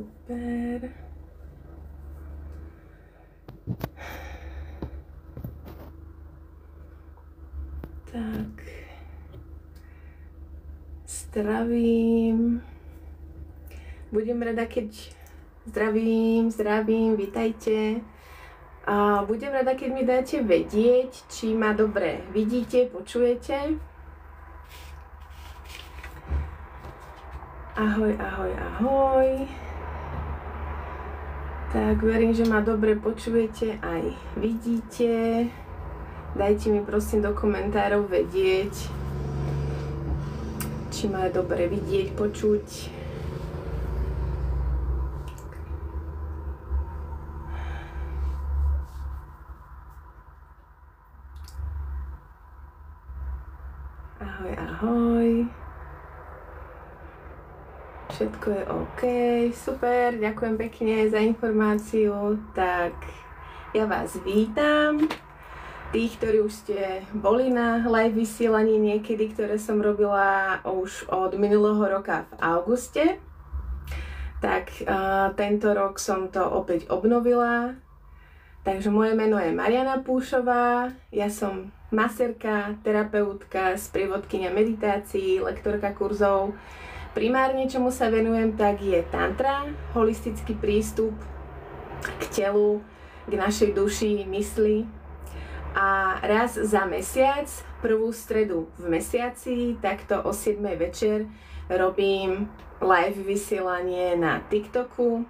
Super. Tak. Zdravím. Budem rada, keď... Zdravím, vitajte. Budem rada, keď mi dáte vedieť, či ma dobre vidíte, počujete. Ahoj. Tak, verím, že ma dobre počujete aj vidíte. Dajte mi prosím do komentárov vedieť, či ma dobre vidieť, počuť. Ahoj. Všetko je OK, super, ďakujem pekne za informáciu. Tak, ja vás vítam. Tých, ktorí už ste boli na live vysielaní niekedy, ktoré som robila už od minulého roka v auguste, tak tento rok som to opäť obnovila. Takže moje meno je Mariana Púšová, ja som maserka, terapeutka, sprievodkyňa meditácií, lektorka kurzov. Primárne, čomu sa venujem, tak je tantra, holistický prístup k telu, k našej duši, mysli. A raz za mesiac, prvú stredu v mesiaci, takto o 7 večer, robím live vysielanie na TikToku.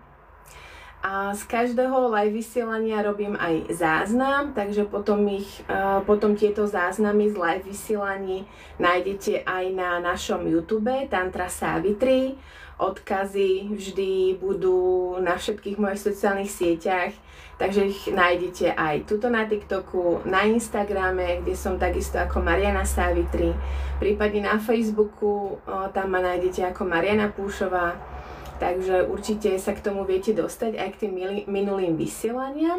A z každého live vysielania robím aj záznam, takže potom tieto záznamy z live vysielaní nájdete aj na našom YouTube Tantra Savitri. Odkazy vždy budú na všetkých mojich sociálnych sieťach, takže ich nájdete aj tuto na TikToku, na Instagrame, kde som takisto ako Mariana Savitri, prípadne na Facebooku, tam ma nájdete ako Mariana Púšová, takže určite sa k tomu viete dostať aj k tým minulým vysielaniam.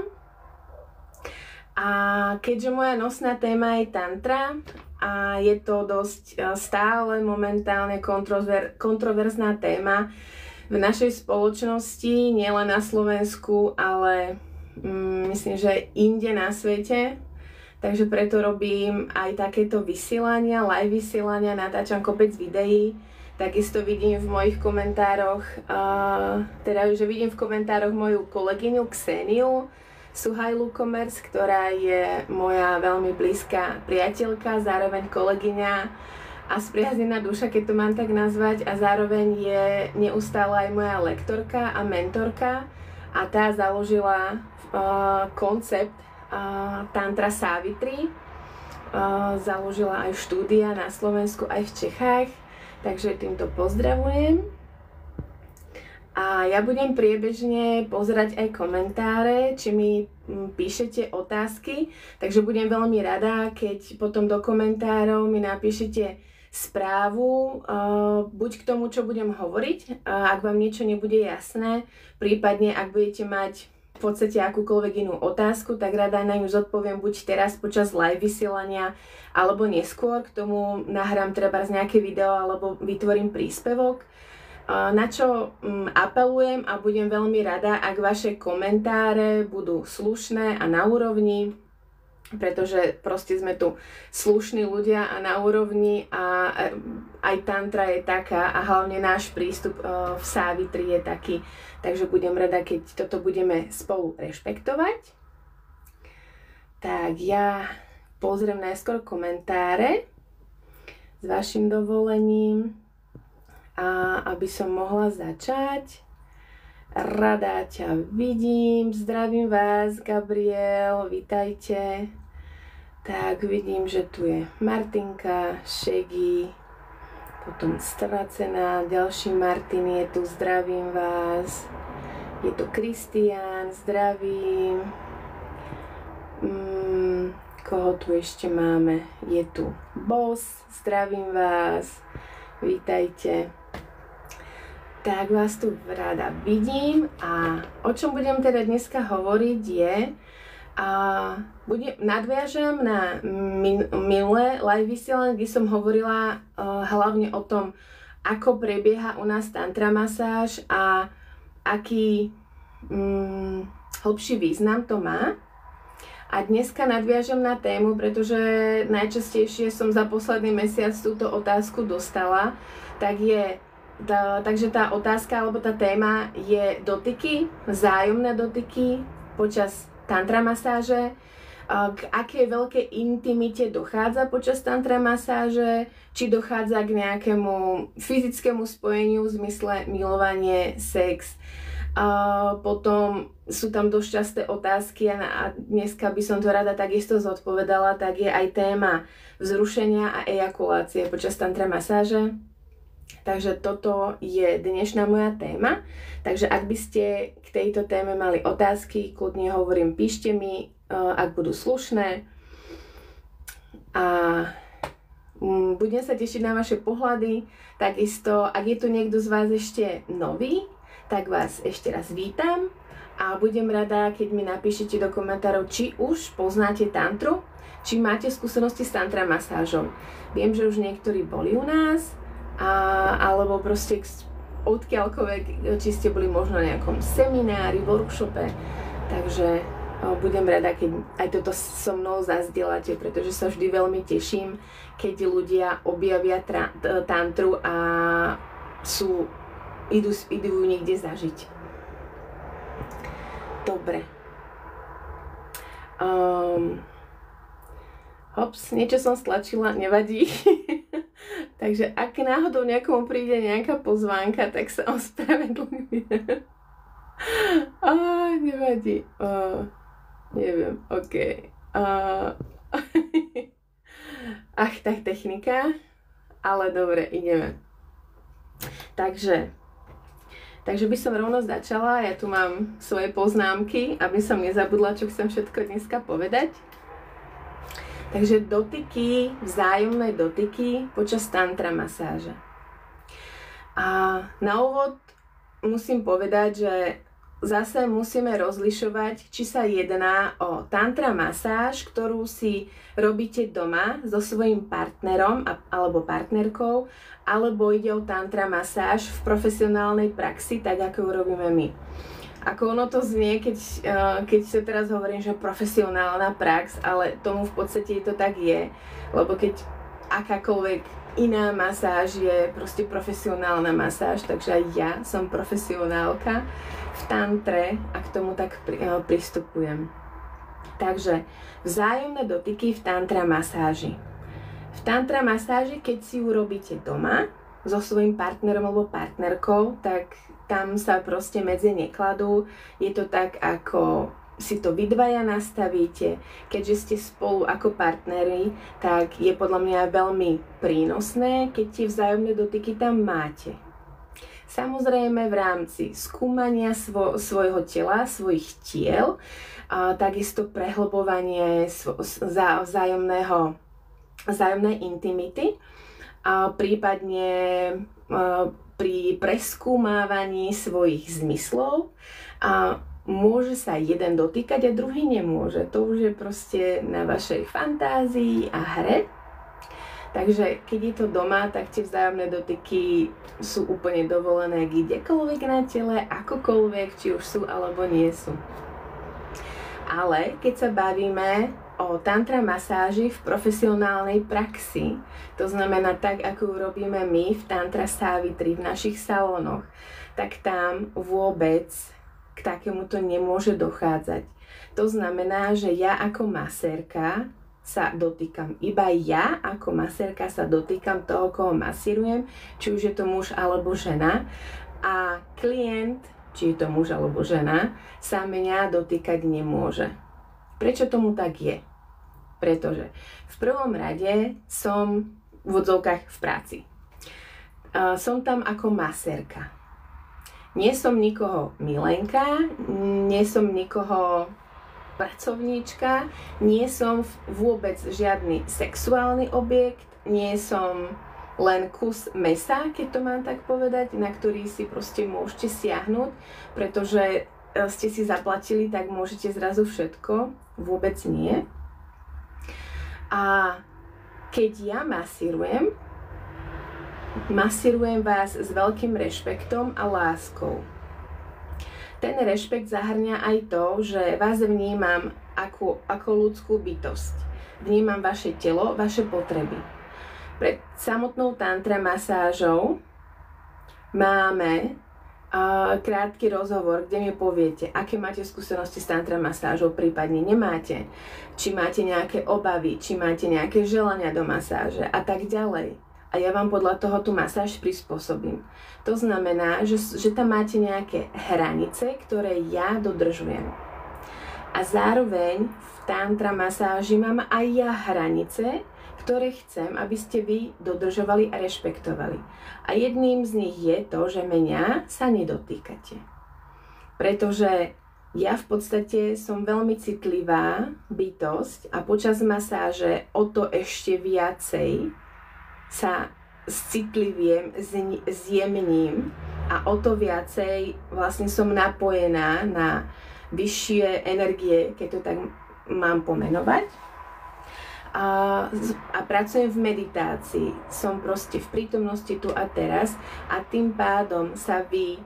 A keďže moja nosná téma je tantra a je to dosť stále momentálne kontroverzná téma v našej spoločnosti, nielen na Slovensku, ale myslím, že inde na svete. Takže preto robím aj takéto vysielania, live vysielania, natáčam kopec videí. Takisto vidím v mojich komentároch, vidím v komentároch moju kolegyňu Kseniu Suhajlu Commerce, ktorá je moja veľmi blízka priateľka, zároveň kolegyňa a spriaznená duša, keď to mám tak nazvať, a zároveň je neustále aj moja lektorka a mentorka a tá založila koncept Tantra Savitri, založila aj štúdia na Slovensku aj v Čechách, takže týmto pozdravujem. A ja budem priebežne pozerať aj komentáre, či mi píšete otázky, takže budem veľmi rada, keď potom do komentárov mi napíšete správu, buď k tomu, čo budem hovoriť, ak vám niečo nebude jasné, prípadne ak budete mať v podstate akúkoľvek inú otázku, tak rada na ňu zodpoviem buď teraz počas live vysielania, alebo neskôr, k tomu nahrám trebárs nejaké video, alebo vytvorím príspevok. Na čo apelujem a budem veľmi rada, ak vaše komentáre budú slušné a na úrovni, pretože proste sme tu slušní ľudia a na úrovni a aj tantra je taká a hlavne náš prístup v Savitri je taký, takže budem rada, keď toto budeme spolu rešpektovať. Tak ja pozriem najskôr komentáre s vašim dovolením. A aby som mohla začať, rada ťa vidím, zdravím vás, Gabriel, vitajte. Tak vidím, že tu je Martinka, Šegi, potom Stracená, ďalší Martin je tu, zdravím vás. Je tu Kristián, zdravím. Koho tu ešte máme? Je tu Boss, zdravím vás, vítajte. Tak vás tu rada vidím a o čom budem teda dneska hovoriť je, nadviažem na minulé live vysielanie, kde som hovorila hlavne o tom, ako prebieha u nás tantra masáž a aký hlbší význam to má. A dneska nadviažem na tému, pretože najčastejšie som za posledný mesiac túto otázku dostala, takže tá otázka alebo tá téma je dotyky, vzájomné dotyky počas tantra masáže, k akej veľkej intimite dochádza počas tantra masáže, či dochádza k nejakému fyzickému spojeniu v zmysle milovanie, sex. Potom sú tam dosť časté otázky a dneska by som to rada takisto zodpovedala, tak je aj téma vzrušenia a ejakulácie počas tantra masáže. Takže toto je dnešná moja téma. Takže ak by ste k tejto téme mali otázky, kľudne hovorím, píšte mi, ak budú slušné. A budem sa tešiť na vaše pohľady. Takisto, ak je tu niekto z vás ešte nový, tak vás ešte raz vítam a budem rada, keď mi napíšete do komentárov, či už poznáte tantru, či máte skúsenosti s tantra masážou. Viem, že už niektorí boli u nás, alebo proste odkiaľkoľvek, či ste boli možno na nejakom seminári, workshope, takže budem rada, keď aj toto so mnou zazdieľate, pretože sa vždy veľmi teším, keď ľudia objavia tantru a idú ju niekde zažiť. Dobre. Niečo som stlačila, nevadí. Takže ak náhodou niekomu príde nejaká pozvánka, tak sa ospravedlňujem. Nevadí. Neviem, ok. Tak technika. Ale dobre, ideme. Takže by som rovno začala. Ja tu mám svoje poznámky, aby som nezabudla, čo chcem všetko dneska povedať. Takže dotyky, vzájomné dotyky počas tantra masáže. A na úvod musím povedať, že zase musíme rozlišovať, či sa jedná o tantra masáž, ktorú si robíte doma so svojím partnerom alebo partnerkou, alebo ide o tantra masáž v profesionálnej praxi, tak ako ju robíme my. Ako ono to znie, keď sa teraz hovorím, že profesionálna prax, ale tomu v podstate to tak je, lebo keď akákoľvek iná masáž je proste profesionálna masáž, takže aj ja som profesionálka v tantre a k tomu tak pristupujem. Takže vzájomné dotyky v tantra masáži. V tantra masáži, keď si ju robíte doma so svojím partnerom alebo partnerkou, tak tam sa proste medze nekladú. Je to tak, ako si to vy dvaja nastavíte. Keďže ste spolu ako partneri, tak je podľa mňa veľmi prínosné, keď tie vzájomné dotyky tam máte. Samozrejme v rámci skúmania svojho tela, svojich tiel, takisto prehlbovanie vzájomnej intimity, prípadne pri preskúmávaní svojich zmyslov môže sa jeden dotýkať a druhý nemôže. To už je proste na vašej fantázii a hre. Takže keď je to doma, tak tie vzájomné dotyky sú úplne dovolené kdekoľvek na tele, akokoľvek, či už sú alebo nie sú. Ale keď sa bavíme o tantra masáži v profesionálnej praxi, to znamená tak, ako ju robíme my v Tantra Savitri, v našich salónoch, tak tam vôbec k takémuto nemôže dochádzať. To znamená, že ja ako masérka sa dotýkam. Iba ja ako masérka sa dotýkam toho, koho masírujem, či už je to muž alebo žena. A klient, či je to muž alebo žena, sa mňa dotýkať nemôže. Prečo tomu tak je? Pretože v prvom rade som v odzovkách v práci. Som tam ako masérka. Nie som nikoho milenka, nie som nikoho pracovníčka, nie som vôbec žiadny sexuálny objekt, nie som len kus mesa, keď to mám tak povedať, na ktorý si proste môžete siahnuť, pretože ste si zaplatili, tak môžete zrazu všetko. Vôbec nie. A keď ja masírujem vás s veľkým rešpektom a láskou. Ten rešpekt zahrňa aj to, že vás vnímam ako ľudskú bytosť. Vnímam vaše telo, vaše potreby. Pred samotnou tantra masážou máme krátky rozhovor, kde mi poviete, aké máte skúsenosti s tantra masážou, prípadne nemáte, či máte nejaké obavy, či máte nejaké želania do masáže a tak ďalej. A ja vám podľa toho tú masáž prispôsobím. To znamená, že tam máte nejaké hranice, ktoré ja dodržujem. A zároveň v tantra masáži mám aj ja hranice, ktoré chcem, aby ste vy dodržovali a rešpektovali. A jedným z nich je to, že mňa sa nedotýkate. Pretože ja v podstate som veľmi citlivá bytosť a počas masáže o to ešte viacej sa citliviem, zjemním a o to viacej vlastne som napojená na vyššie energie, keď to tak mám pomenovať. A pracujem v meditácii, som proste v prítomnosti tu a teraz a tým pádom sa vy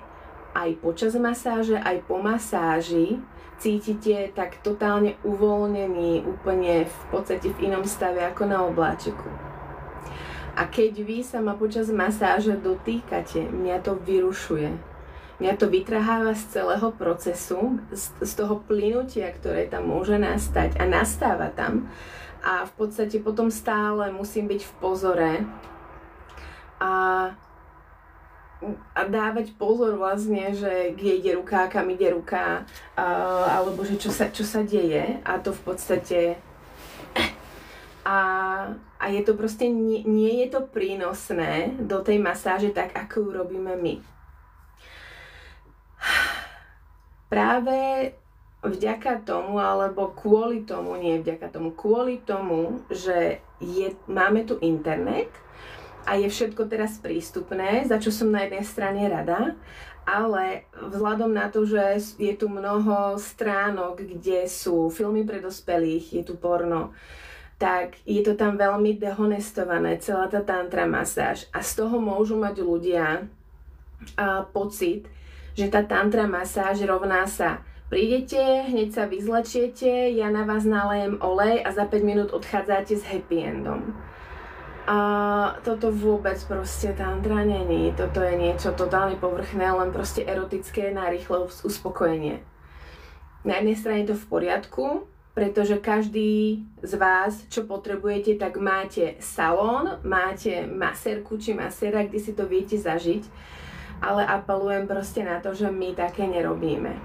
aj počas masáže, aj po masáži cítite tak totálne uvoľnení, úplne v podstate v inom stave ako na obláčiku. A keď vy sa ma počas masáže dotýkate, mňa to vyrušuje. Mňa to vytrháva z celého procesu, z toho plynutia, ktoré tam môže nastať a nastáva tam. A v podstate potom stále musím byť v pozore a dávať pozor vlastne, že kde ide ruka, kam ide ruka, alebo že čo sa deje. A to v podstate a je to proste, nie je to prínosné do tej masáže tak, ako ju robíme my. Práve vďaka tomu, alebo kvôli tomu, kvôli tomu, že máme tu internet a je všetko teraz prístupné, za čo som na jednej strane rada, ale vzhľadom na to, že je tu mnoho stránok, kde sú filmy pre dospelých, je tu porno, tak je to tam veľmi dehonestované, celá tá tantra masáž. A z toho môžu mať ľudia pocit, že tá tantra masáž rovná sa prídete, hneď sa vyzlečiete, ja na vás nalejem olej a za 5 minút odchádzate s happy endom. A toto vôbec proste tantra není. Toto je niečo totálne povrchné, len proste erotické na rýchle uspokojenie. Na jednej strane je to v poriadku, pretože každý z vás, čo potrebujete, tak máte salón, máte masérku či maséra, kde si to viete zažiť, ale apelujem proste na to, že my také nerobíme.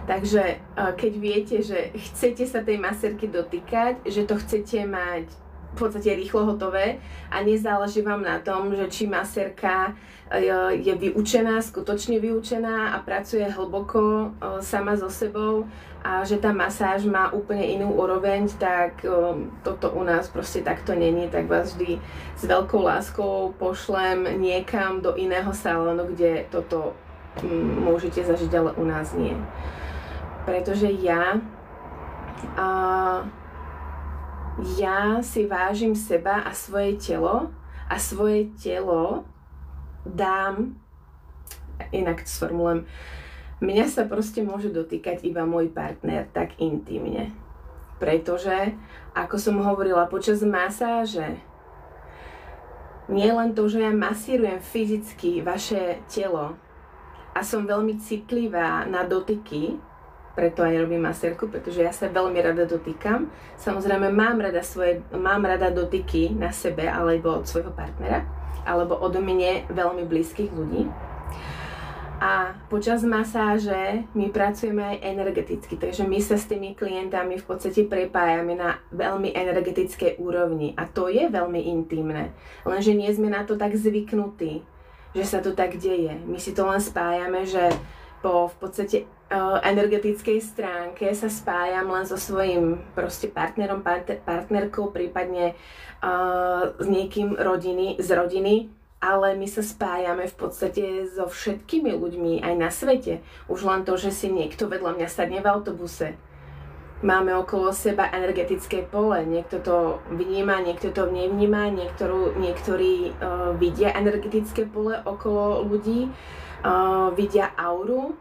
Takže keď viete, že chcete sa tej masérky dotýkať, že to chcete mať v podstate rýchlo hotové a nezáleží vám na tom, že či masérka je vyučená, skutočne vyučená a pracuje hlboko sama so sebou a že tá masáž má úplne inú úroveň, tak toto u nás proste takto není, tak vás vždy s veľkou láskou pošlem niekam do iného salónu, kde toto môžete zažiť, ale u nás nie. Pretože ja si vážim seba a svoje telo dám, inak to sformulujem, mňa sa proste môže dotýkať iba môj partner tak intimne. Pretože, ako som hovorila, počas masáže nie len to, že ja masírujem fyzicky vaše telo a som veľmi citlivá na dotyky, preto aj robím masérku, pretože ja sa veľmi rada dotýkam. Samozrejme mám rada dotyky na sebe alebo od svojho partnera, alebo od mne veľmi blízkych ľudí. A počas masáže my pracujeme aj energeticky, takže my sa s tými klientami v podstate prepájame na veľmi energetickej úrovni a to je veľmi intimné, lenže nie sme na to tak zvyknutí, že sa to tak deje. My si to len spájame, že po v podstate energetickej stránke sa spájam len so svojím proste partnerom, partnerkou, prípadne s niekým z rodiny, ale my sa spájame v podstate so všetkými ľuďmi aj na svete. Už len to, že si niekto vedľa mňa sadne v autobuse. Máme okolo seba energetické pole, niekto to vníma, niekto to nevníma, niektorí vidia energetické pole okolo ľudí, vidia auru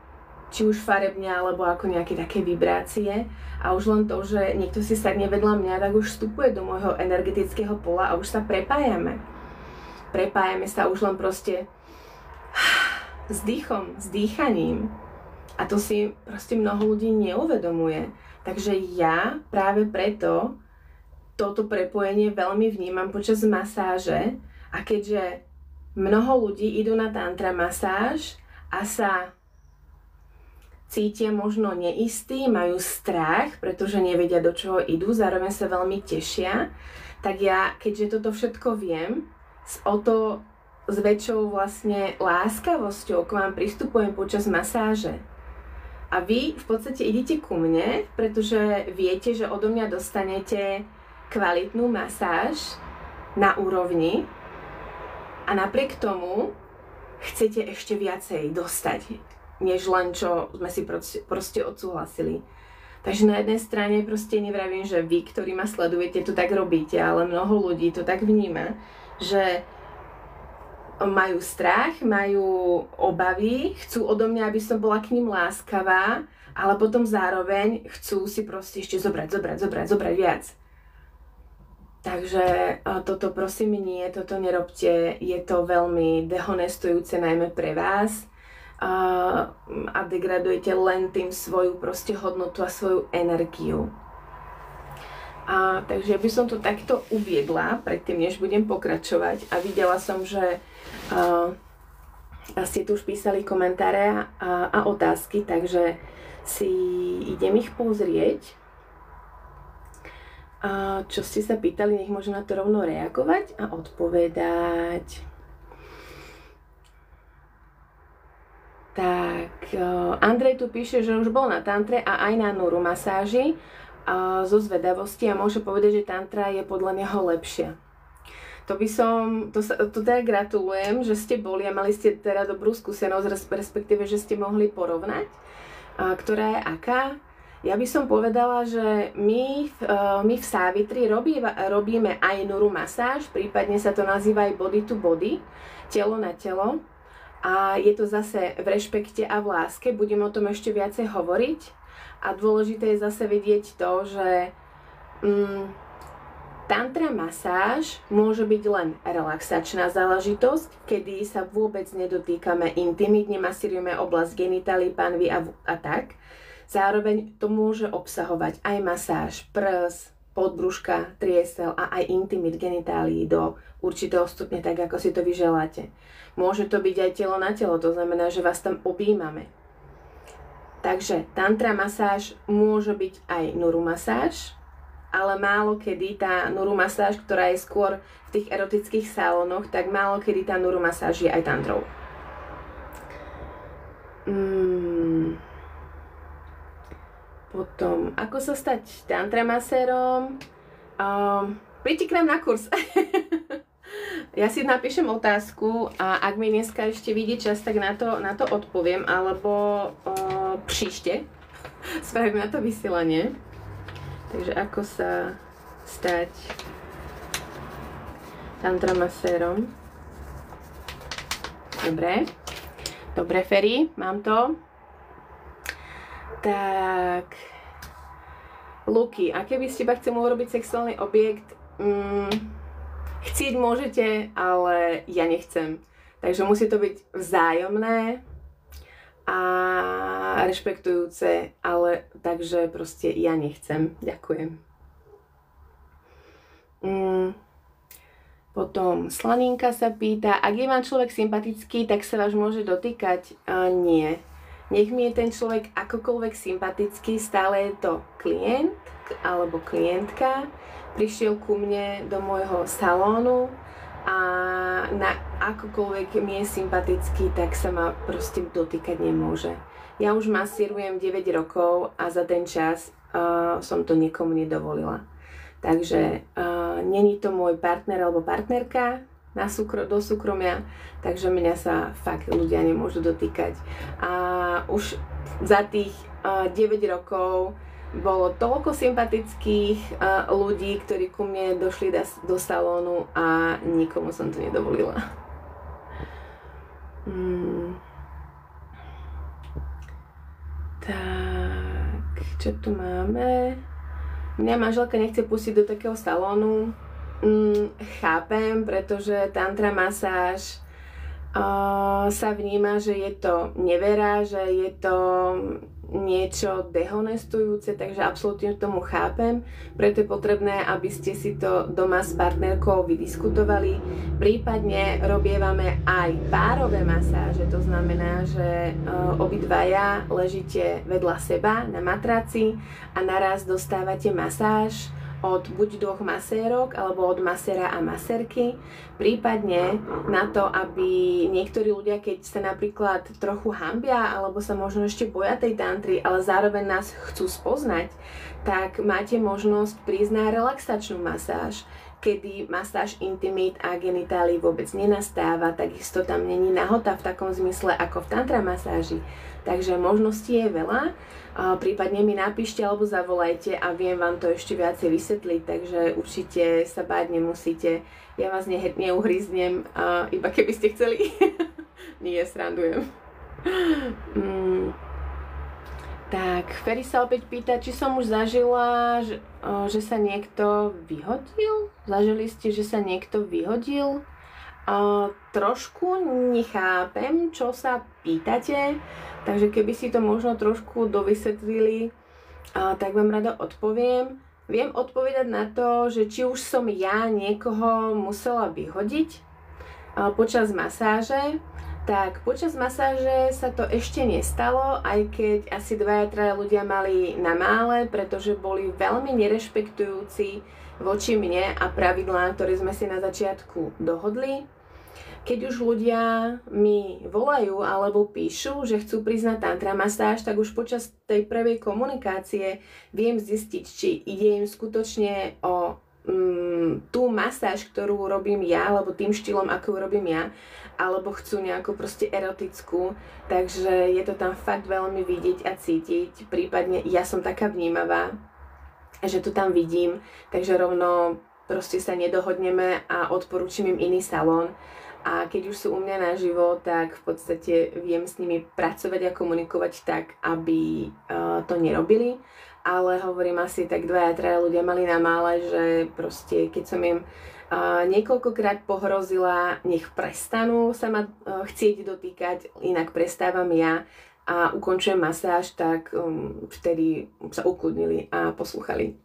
či už farebne, alebo ako nejaké také vibrácie. A už len to, že niekto si sadne vedľa mňa, tak už vstupuje do môjho energetického pola a už sa prepájame. Prepájame sa už len proste s dýchom, s dýchaním. A to si proste mnoho ľudí neuvedomuje. Takže ja práve preto toto prepojenie veľmi vnímam počas masáže. A keďže mnoho ľudí idú na tantra masáž a sa cítia možno neistí, majú strach, pretože nevedia, do čoho idú, zároveň sa veľmi tešia, tak ja, keďže toto všetko viem, s väčšou vlastne láskavosťou k vám pristupujem počas masáže. A vy v podstate idete ku mne, pretože viete, že odo mňa dostanete kvalitnú masáž na úrovni a napriek tomu chcete ešte viacej dostať, než len čo sme si proste odsúhlasili. Takže na jednej strane proste nevravím, že vy, ktorí ma sledujete, to tak robíte, ale mnoho ľudí to tak vníma, že majú strach, majú obavy, chcú odo mňa, aby som bola k ním láskavá, ale potom zároveň chcú si proste ešte zobrať viac. Takže toto prosím nie, toto nerobte, je to veľmi dehonestujúce najmä pre vás a degradujete len tým svoju proste hodnotu a svoju energiu. Takže by som to takto uviedla, predtým než budem pokračovať a videla som, že ste tu už písali komentáre a otázky, takže si idem ich pozrieť. Čo ste sa pýtali, nech môžem na to rovno reagovať a odpovedať. Tak, Andrej tu píše, že už bol na tantre a aj na nuru masáži zo zvedavosti a môže povedať, že tantra je podľa neho lepšia. To teda gratulujem, že ste boli a mali ste teda dobrú skúsenosť, respektíve, že ste mohli porovnať, ktorá je aká. Ja by som povedala, že my v Savitri robíme aj nuru masáž, prípadne sa to nazýva aj body to body, telo na telo. A je to zase v rešpekte a v láske, budem o tom ešte viacej hovoriť. A dôležité je zase vedieť to, že tantra masáž môže byť len relaxačná záležitosť, kedy sa vôbec nedotýkame intimít, nemasírujeme oblasť genitálií, panvy a tak. Zároveň to môže obsahovať aj masáž prs, podbrúška, triesel a aj intimít genitálií do určitého stupňa, tak ako si to vyželáte. Môže to byť aj telo na telo, to znamená, že vás tam objímame. Takže tantra masáž môže byť aj nuru masáž, ale málo kedy tá nuru masáž, ktorá je skôr v tých erotických salónoch, tak málo kedy tá nuru masáž je aj tantrou. Potom, ako sa stať tantra masérom? Príďte k nám na kurz. Ja si napíšem otázku a ak mi dneska ešte vyjde čas, tak na to odpoviem, alebo príšte spravím na to vysielanie. Takže ako sa stať tantra masérom? Dobre, Feri, mám to. Tak, Luky, a keby ste iba chceli urobiť sexuálny objekt, chcieť môžete, ale ja nechcem. Takže musí to byť vzájomné a rešpektujúce, ale takže proste ja nechcem. Ďakujem. Potom Slaninka sa pýta, ak je vám človek sympatický, tak sa vás môže dotýkať? Nie. Nech mi je ten človek akokoľvek sympatický, stále je to klient alebo klientka, prišiel ku mne do môjho salónu a na akokoľvek mi je sympatický, tak sa ma proste dotýkať nemôže. Ja už masírujem 9 rokov a za ten čas som to nikomu nedovolila. Takže není to môj partner alebo partnerka do súkromia, takže mňa sa fakt ľudia nemôžu dotýkať. A už za tých 9 rokov bolo toľko sympatických ľudí, ktorí ku mne došli do salónu a nikomu som to nedovolila. Tak, čo tu máme? Mňa manželka nechce pustiť do takého salónu. Chápem, pretože tantra masáž sa vníma, že je to nevera, že je to niečo dehonestujúce, takže absolútne tomu chápem. Preto je potrebné, aby ste si to doma s partnerkou vydiskutovali. Prípadne robievame aj párové masáže, to znamená, že obidvaja ležíte vedľa seba na matraci a naraz dostávate masáž od buď 2 masérok alebo od maséra a masérky, prípadne na to, aby niektorí ľudia, keď sa napríklad trochu hanbia alebo sa možno ešte boja tej tantry, ale zároveň nás chcú spoznať, tak máte možnosť prísť na relaxačnú masáž, kedy masáž intimít a genitálií vôbec nenastáva, takisto tam není nahota v takom zmysle ako v tantra masáži. Takže možností je veľa. Prípadne mi napíšte alebo zavolajte a viem vám to ešte viacej vysvetliť, takže určite sa báť nemusíte. Ja vás neuhryznem, iba keby ste chceli. Nie, srandujem. Tak, Ferry sa opäť pýta, či som už zažila, že sa niekto vyhodil? Zažili ste, že sa niekto vyhodil? Trošku nechápem, čo sa pýtate, takže keby si to možno trošku dovysvetlili, tak vám rada odpoviem. Viem odpovedať na to, že či už som ja niekoho musela vyhodiť počas masáže, tak počas masáže sa to ešte nestalo, aj keď asi 2-3 ľudia mali na mále, pretože boli veľmi nerešpektujúci voči mne a pravidlá, ktoré sme si na začiatku dohodli. Keď už ľudia mi volajú alebo píšu, že chcú prísť na tantra masáž, tak už počas tej prvej komunikácie viem zistiť, či ide im skutočne o tú masáž, ktorú robím ja, alebo tým štýlom, ako ju robím ja, alebo chcú nejakú proste erotickú. Takže je to tam fakt veľmi vidieť a cítiť. Prípadne ja som taká vnímavá, že to tam vidím, takže rovno proste sa nedohodneme a odporúčim im iný salón. A keď už sú u mňa naživo, tak v podstate viem s nimi pracovať a komunikovať tak, aby to nerobili. Ale hovorím, asi tak 2-3 ľudia mali na mále, že proste keď som im niekoľkokrát pohrozila, nech prestanú sa ma chcieť dotýkať, inak prestávam ja a ukončujem masáž, tak vtedy sa ukludnili a poslúchali.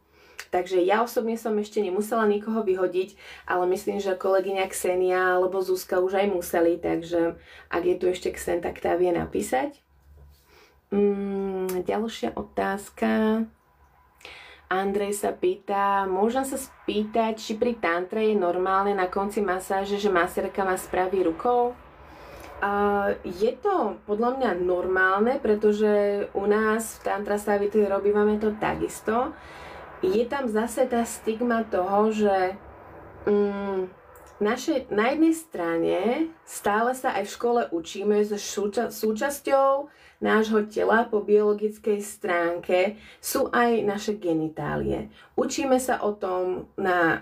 Takže ja osobne som ešte nemusela nikoho vyhodiť, ale myslím, že kolegyňa Ksenia alebo Zuzka už aj museli, takže ak je tu ešte Ksen, tak tá vie napísať. Ďalšia otázka. Andrej sa pýta, môžem sa spýtať, či pri tantre je normálne na konci masáže, že masérka ma spraví rukou? Je to podľa mňa normálne, pretože u nás v Tantra Savitri robívame to takisto. Je tam zase tá stigma toho, že na jednej strane stále sa aj v škole učíme, že súčasťou nášho tela po biologickej stránke sú aj naše genitálie. Učíme sa o tom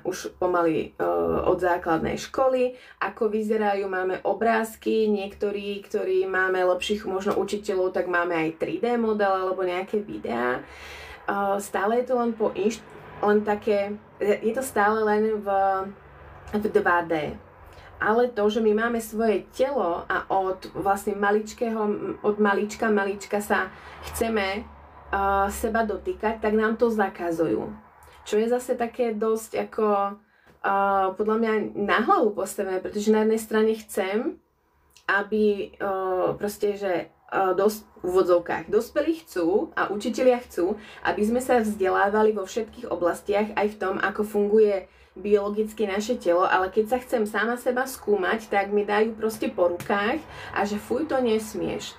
už pomaly od základnej školy, ako vyzerajú, máme obrázky, niektorí, ktorí máme lepších možno učiteľov, tak máme aj 3D model alebo nejaké videá. Stále je to len je to stále len v 2D. Ale to, že my máme svoje telo a od malička sa chceme seba dotýkať, tak nám to zakazujú. Čo je zase také dosť ako podľa mňa na hlavu postavené, pretože na jednej strane chcem, aby proste, že v úvodzovkách dospelí chcú a učitelia chcú, aby sme sa vzdelávali vo všetkých oblastiach, aj v tom, ako funguje biologicky naše telo, ale keď sa chcem sama seba skúmať, tak mi dajú proste po rukách a že fuj, to nesmieš.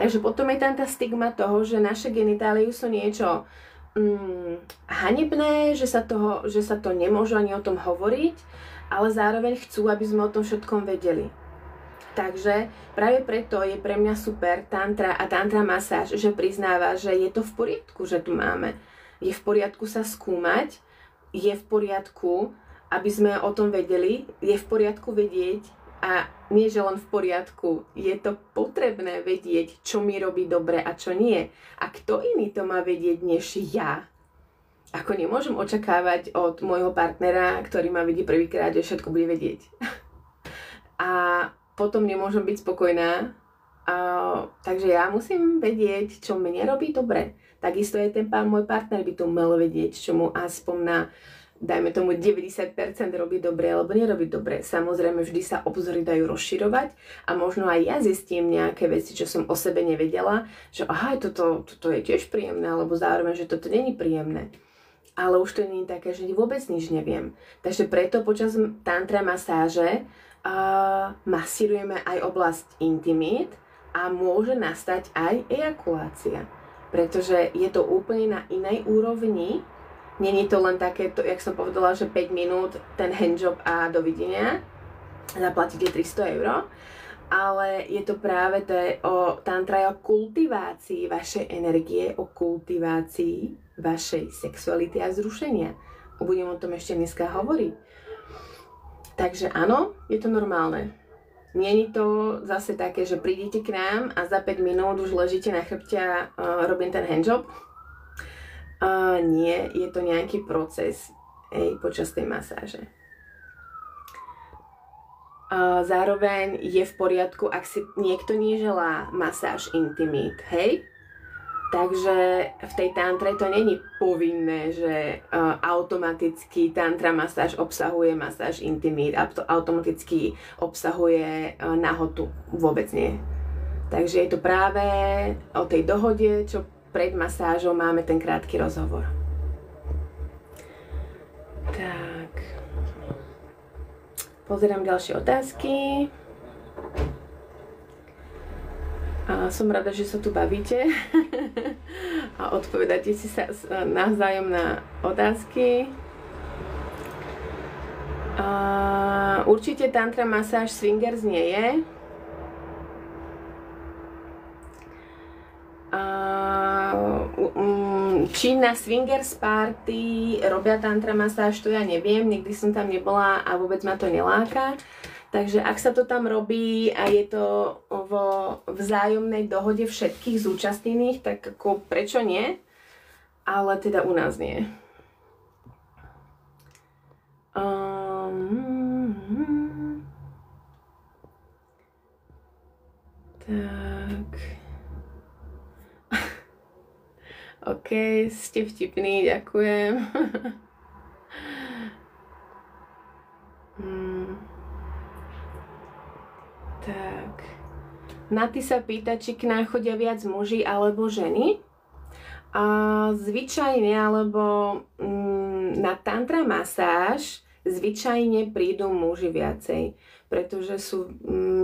Takže potom je tam tá stigma toho, že naše genitálie sú niečo hanebné, že sa to nemôžu ani o tom hovoriť, ale zároveň chcú, aby sme o tom všetkom vedeli. Takže práve preto je pre mňa super tantra a tantra masáž, že priznáva, že je to v poriadku, že tu máme. Je v poriadku sa skúmať, je v poriadku, aby sme o tom vedeli, je v poriadku vedieť, A nie, že len v poriadku, je to potrebné vedieť, čo mi robí dobre a čo nie. A kto iný to má vedieť než ja? Ako nemôžem očakávať od môjho partnera, ktorý ma vidí prvýkrát, že všetko bude vedieť. A potom nemôžem byť spokojná. Takže ja musím vedieť, čo mne robí dobre. Takisto je ten môj partner by to mal vedieť, čo mu aspoň na, dajme tomu, 90% robí dobre alebo nerobí dobre. Samozrejme, vždy sa obzory dajú rozširovať a možno aj ja zistím nejaké veci, čo som o sebe nevedela, že aha, toto je tiež príjemné, alebo zároveň, že toto není príjemné. Ale už to nie je také, že vôbec nič neviem. Takže preto počas tantra masáže masírujeme aj oblasť intimít a môže nastať aj ejakulácia. Pretože je to úplne na inej úrovni. Není to len také, jak som povedala, že 5 minút ten handjob a dovidenia. Zaplatíte 300 €. Ale je to práve tantra je o kultivácii vašej energie, o kultivácii vašej sexuality a zrušenia. Budem o tom ešte dneska hovoriť. Takže áno, je to normálne. Nie je to zase také, že prídete k nám a za 5 minút už ležíte na chrbte a robím ten handjob. Nie, je to nejaký proces počas tej masáže. Zároveň je v poriadku, ak si niekto neželá masáž intimít, hej? Takže v tej tantre to není povinné, že automaticky tantra masáž obsahuje masáž intimít, automaticky obsahuje nahotu. Vôbec nie. Takže je to práve o tej dohode, čo pred masážou máme ten krátky rozhovor. Tak. Pozerám ďalšie otázky. Som rada, že sa tu bavíte a odpovedáte si sa navzájom na otázky. Určite tantra masáž swingers nie je. Či na swingers party robia tantra masáž, to ja neviem, nikdy som tam nebola a vôbec ma to neláka. Takže ak sa to tam robí a je to vo vzájomnej dohode všetkých zúčastnených, tak ako prečo nie? Ale teda u nás nie. Tak. OK, ste vtipní, ďakujem. Tak. Naty sa pýta, či k nám chodia viac muži alebo ženy. Zvyčajne, alebo na tantra masáž zvyčajne prídu muži viacej. Pretože sú,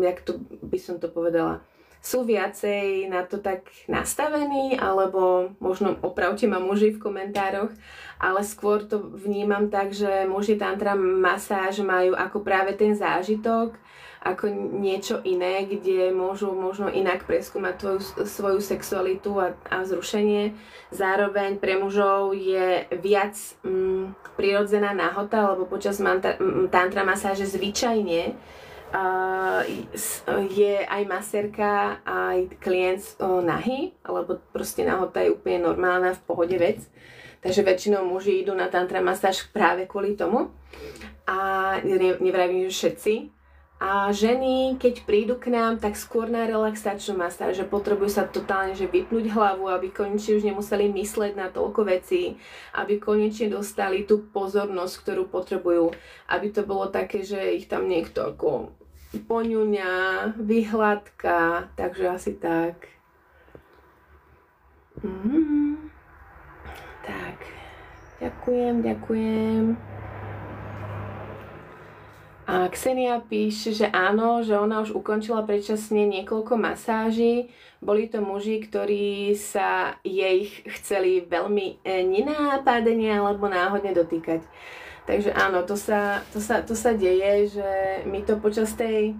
jak to by som to povedala, sú viacej na to tak nastavení, alebo možno opravte ma muži v komentároch, ale skôr to vnímam tak, že muži tantra masáž majú ako práve ten zážitok, ako niečo iné, kde môžu možno inak preskúmať svoju sexualitu a zrušenie. Zároveň pre mužov je viac prirodzená nahota, lebo počas tantra masáže zvyčajne je aj masérka, aj klient nahý, alebo proste nahota je úplne normálna, v pohode vec. Takže väčšinou muži idú na tantra masáž práve kvôli tomu. A nevravím, že všetci. A ženy, keď prídu k nám, tak skôr na relaxačnú masáž, že potrebujú sa totálne že vypnúť hlavu, aby konečne už nemuseli mysleť na toľko vecí, aby konečne dostali tú pozornosť, ktorú potrebujú, aby to bolo také, že ich tam niekto ako poňuňa, vyhladka, takže asi tak. Tak, ďakujem. A Ksenia píše, že áno, že ona už ukončila predčasne niekoľko masáží. Boli to muži, ktorí sa jej chceli veľmi nenápadne alebo náhodne dotýkať. Takže áno, to sa deje, že my to počas tej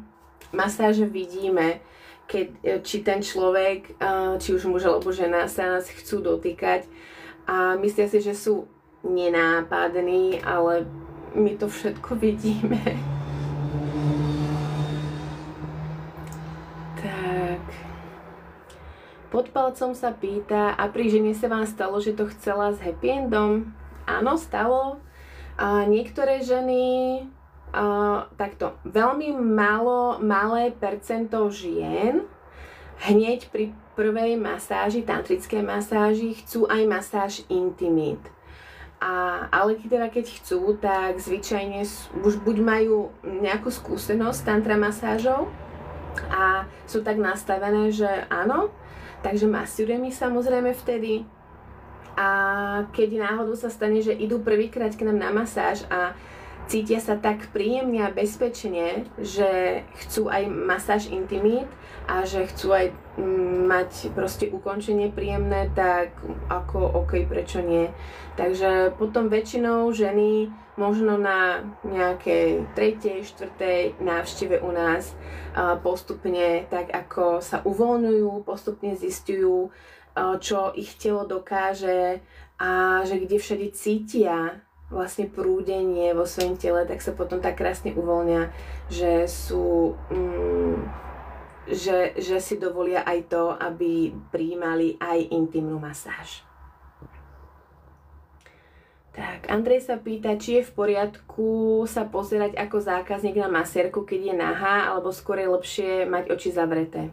masáže vidíme, či ten človek, či už muž alebo žena sa nás chcú dotýkať a myslia si, že sú nenápadní, ale my to všetko vidíme. Pod palcom sa pýta, a pri žene sa vám stalo, že to chcela s happy endom? Áno, stalo. Niektoré ženy, takto, veľmi malé percento žien hneď pri prvej masáži, tantrickej masáži, chcú aj masáž intimít. Ale teda keď chcú, tak zvyčajne už buď majú nejakú skúsenosť s tantra masážou a sú tak nastavené, že áno, takže masírujem ich samozrejme vtedy. A keď náhodou sa stane, že idú prvýkrát k nám na masáž a cítia sa tak príjemne a bezpečne, že chcú aj masáž intimít a že chcú aj mať proste ukončenie príjemné, tak ako OK, prečo nie. Takže potom väčšinou ženy možno na nejakej 3., 4. návšteve u nás postupne tak ako sa uvoľňujú, postupne zistujú, čo ich telo dokáže a že kde všade cítia vlastne prúdenie vo svojom tele, tak sa potom tak krásne uvoľnia, že sú že si dovolia aj to, aby prijímali aj intimnú masáž. Tak, Andrej sa pýta, či je v poriadku sa pozerať ako zákazník na masérku, keď je nahá, alebo skôr je lepšie mať oči zavreté.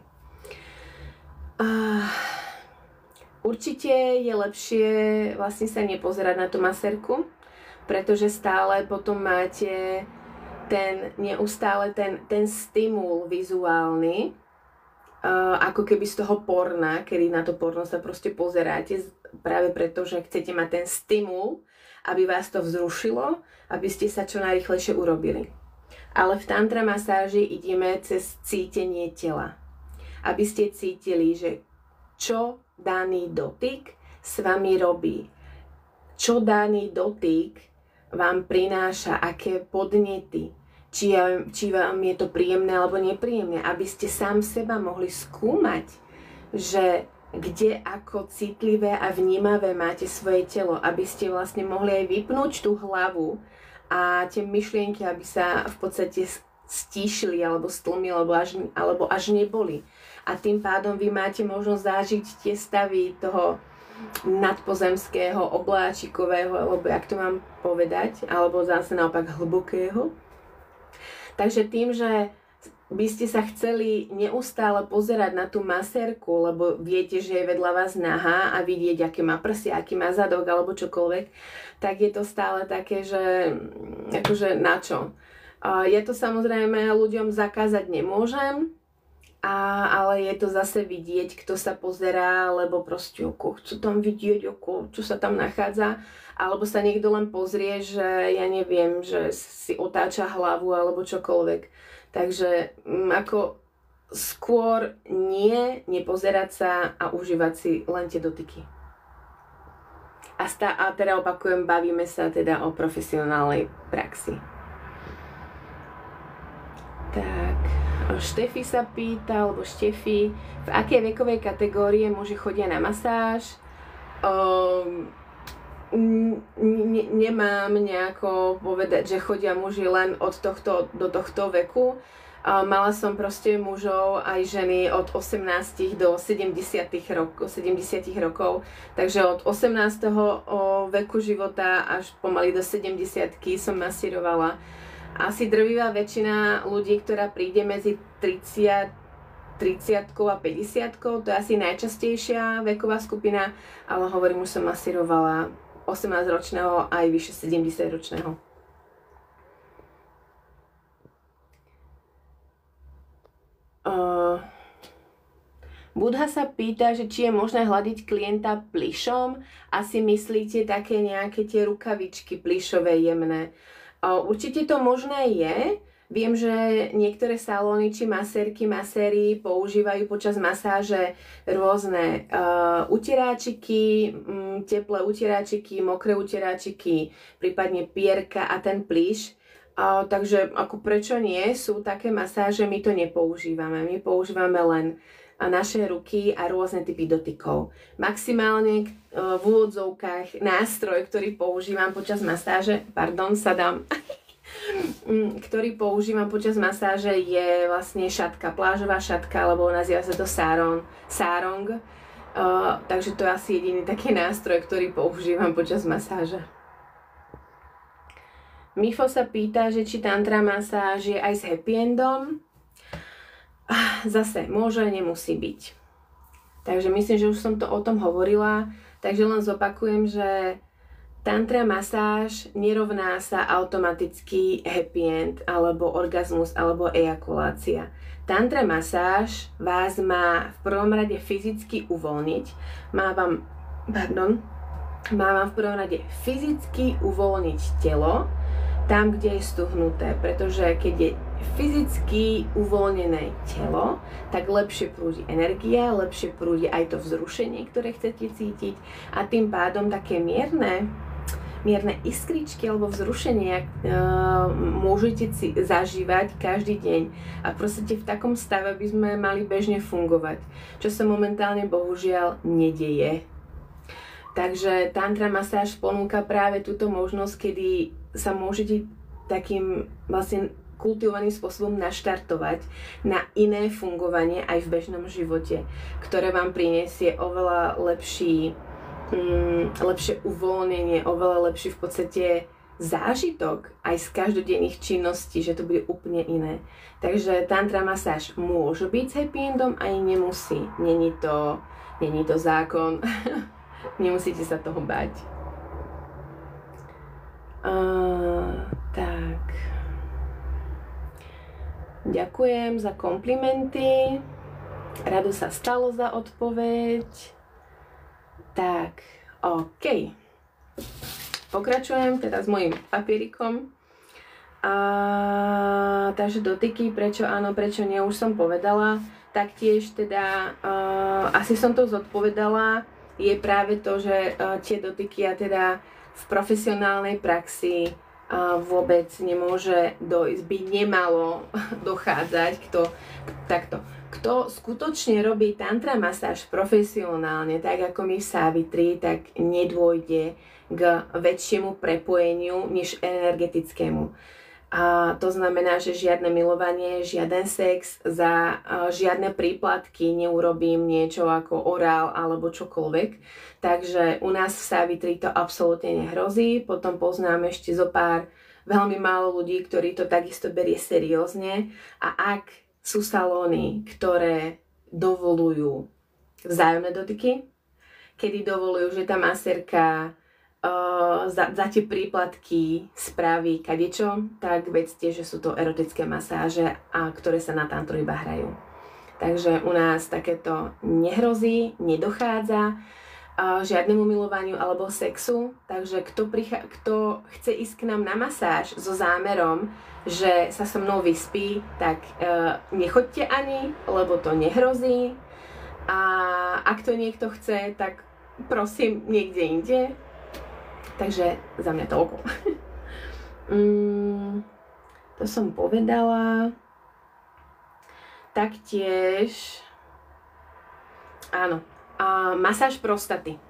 Určite je lepšie vlastne sa nepozerať na tú masérku, pretože stále potom máte neustále ten stimul vizuálny, ako keby z toho porna, kedy na to porno sa proste pozeráte práve preto, že chcete mať ten stimul, aby vás to vzrušilo, aby ste sa čo najrýchlejšie urobili. Ale v tantra masáži ideme cez cítenie tela. Aby ste cítili, že čo daný dotyk s vami robí. Čo daný dotyk vám prináša, aké podnety. Či vám je to príjemné alebo nepríjemné. Aby ste sám seba mohli skúmať, že kde ako citlivé a vnímavé máte svoje telo, aby ste vlastne mohli aj vypnúť tú hlavu a tie myšlienky, aby sa v podstate stíšili alebo stlmili alebo až neboli. A tým pádom vy máte možnosť zažiť tie stavy toho nadpozemského, obláčikového, alebo jak to mám povedať, alebo zase naopak hlbokého. Takže tým, že by ste sa chceli neustále pozerať na tú masérku, lebo viete, že je vedľa vás nahá a vidieť, aké má prsia, aký má zadok alebo čokoľvek, tak je to stále také, že akože na čo. Ja to samozrejme ľuďom zakázať nemôžem, ale je to zase vidieť, kto sa pozerá, lebo proste chcú tam vidieť, čo sa tam nachádza, alebo sa niekto len pozrie, že ja neviem, že si otáča hlavu alebo čokoľvek. Takže ako skôr nepozerať sa a užívať si len tie dotyky. A teda opakujem, bavíme sa teda o profesionálnej praxi. Tak, Štefi sa pýta, alebo Štefi, v akej vekovej kategórie muži chodia na masáž? Nemám nejako povedať, že chodia muži len od tohto do tohto veku. Mala som proste mužov aj ženy od 18 do 70 rokov. Takže od 18. veku života až pomaly do 70 som masírovala. Asi drvivá väčšina ľudí, ktorá príde medzi 30 a 50, to je asi najčastejšia veková skupina, ale hovorím, už som masírovala 18-ročného aj vyše 70-ročného. Budha sa pýta, že či je možné hľadiť klienta plyšom. Asi myslíte také nejaké tie rukavičky plyšové jemné. Určite to možné je. Viem, že niektoré salóny či maséri používajú počas masáže rôzne utieráčiky, teplé utieráčiky, mokré utieráčiky, prípadne pierka a ten plyš. Takže ako prečo nie, sú také masáže, my to nepoužívame. My používame len naše ruky a rôzne typy dotykov. Maximálne v úvodzovkách nástroj, ktorý používam počas masáže, ktorý používam počas masáže, je vlastne šatka, plážová šatka, alebo nazýva sa to sarong. Takže to je asi jediný taký nástroj, ktorý používam počas masáže. Mifo sa pýta, že či tantra masáž je aj s happy endom. Zase, môže, nemusí byť. Takže myslím, že už som to o tom hovorila, takže len zopakujem, že tantra masáž nerovná sa automaticky happy end, alebo orgazmus, alebo ejakulácia. Tantra masáž vás má v prvom rade fyzicky uvoľniť, má vám v prvom rade fyzicky uvoľniť telo, tam, kde je stuhnuté, pretože keď je fyzicky uvoľnené telo, tak lepšie prúdi energia, lepšie prúdi aj to vzrušenie, ktoré chcete cítiť a tým pádom také mierne iskričky alebo vzrušenie môžete zažívať každý deň a proste v takom stave by sme mali bežne fungovať, čo sa momentálne bohužiaľ nedeje. Takže tantra masáž ponúka práve túto možnosť, kedy sa môžete takým vlastne kultivovaným spôsobom naštartovať na iné fungovanie aj v bežnom živote, ktoré vám prinesie oveľa lepšie uvoľnenie, oveľa lepší v podstate zážitok aj z každodenných činností, že to bude úplne iné. Takže tantra masáž môže byť s happy endom, aj nemusí. Není to zákon. Nemusíte sa toho bať. Tak. Ďakujem za komplimenty. Rado sa stalo za odpoveď. Tak, OK. Pokračujem teda s mojím papierikom. Takže dotyky, prečo áno, prečo nie, už som povedala. Taktiež teda, asi som to zodpovedala, je práve to, že tie dotyky a teda v profesionálnej praxi vôbec nemôže dojsť, by nemalo dochádzať kto skutočne robí tantra masáž profesionálne, tak ako my v Savitri, tak nedôjde k väčšiemu prepojeniu než energetickému. A to znamená, že žiadne milovanie, žiaden sex, za žiadne príplatky neurobím niečo ako orál alebo čokoľvek. Takže u nás v Savitri to absolútne nehrozí. Potom poznám ešte zo pár veľmi málo ľudí, ktorí to takisto berie seriózne. A ak sú salóny, ktoré dovolujú vzájomné dotyky, kedy dovolujú, že tá masérka za tie príplatky spraví kadečo, tak vedzte, že sú to erotické masáže, ktoré sa na tantru iba hrajú. Takže u nás takéto nehrozí, nedochádza žiadnemu milovaniu alebo sexu, takže kto chce ísť k nám na masáž so zámerom, že sa so mnou vyspí, tak nechoďte ani, lebo to nehrozí. A ak to niekto chce, tak prosím niekde inde. Takže za mňa toľko. To som povedala. Taktiež áno, masáž prostaty.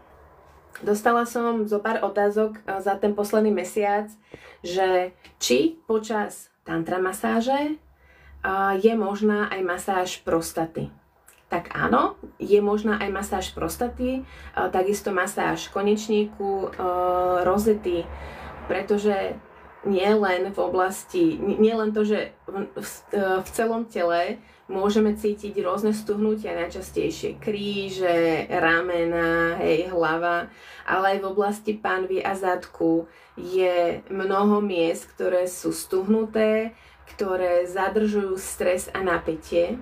Dostala som zo pár otázok za ten posledný mesiac, že či počas tantra masáže je možná aj masáž prostaty. Tak áno, je možná aj masáž prostaty, takisto masáž konečníku, rozety, pretože nie len to, že v celom tele môžeme cítiť rôzne stuhnutia, najčastejšie kríže, ramena, hlava, ale aj v oblasti panvy a zadku je mnoho miest, ktoré sú stuhnuté, ktoré zadržujú stres a napätie.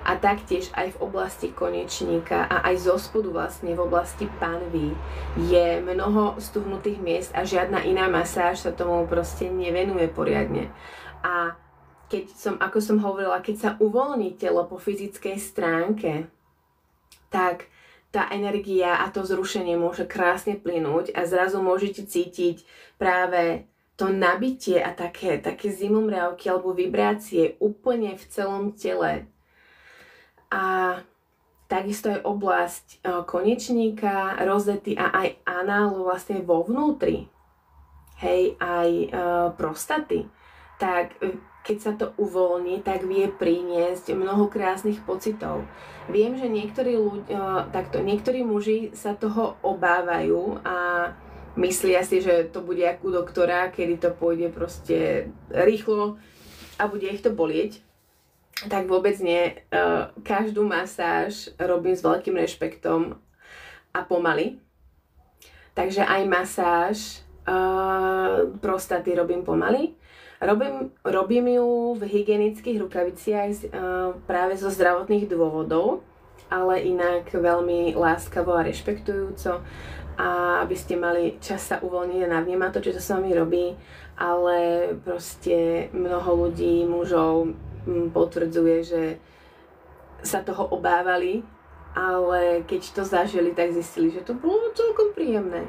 A taktiež aj v oblasti konečníka a aj zo spodu vlastne v oblasti panvy je mnoho stuhnutých miest a žiadna iná masáž sa tomu proste nevenuje poriadne. A ako som hovorila, keď sa uvoľní telo po fyzickej stránke, tak tá energia a to zrušenie môže krásne plynúť a zrazu môžete cítiť práve to nabitie a také zimomriavky alebo vibrácie úplne v celom tele. A takisto aj oblasť konečníka, rozety a aj análu vlastne vo vnútri, aj prostaty. tak keď sa to uvoľní, tak vie priniesť mnoho krásnych pocitov. Viem, že niektorí muži sa toho obávajú a myslia si, že to bude ako u doktora, kedy to pôjde proste rýchlo a bude ich to bolieť. Tak vôbec nie. Každú masáž robím s veľkým rešpektom a pomaly. Takže aj masáž prostaty robím pomaly. Robím ju v hygienických rukaviciach práve zo zdravotných dôvodov, ale inak veľmi láskavo a rešpektujúco, a aby ste mali čas sa uvoľniť a navnímať to, čo sa s vami robí, ale proste mnoho ľudí, mužov potvrdzuje, že sa toho obávali, ale keď to zažili, tak zistili, že to bolo celkom príjemné.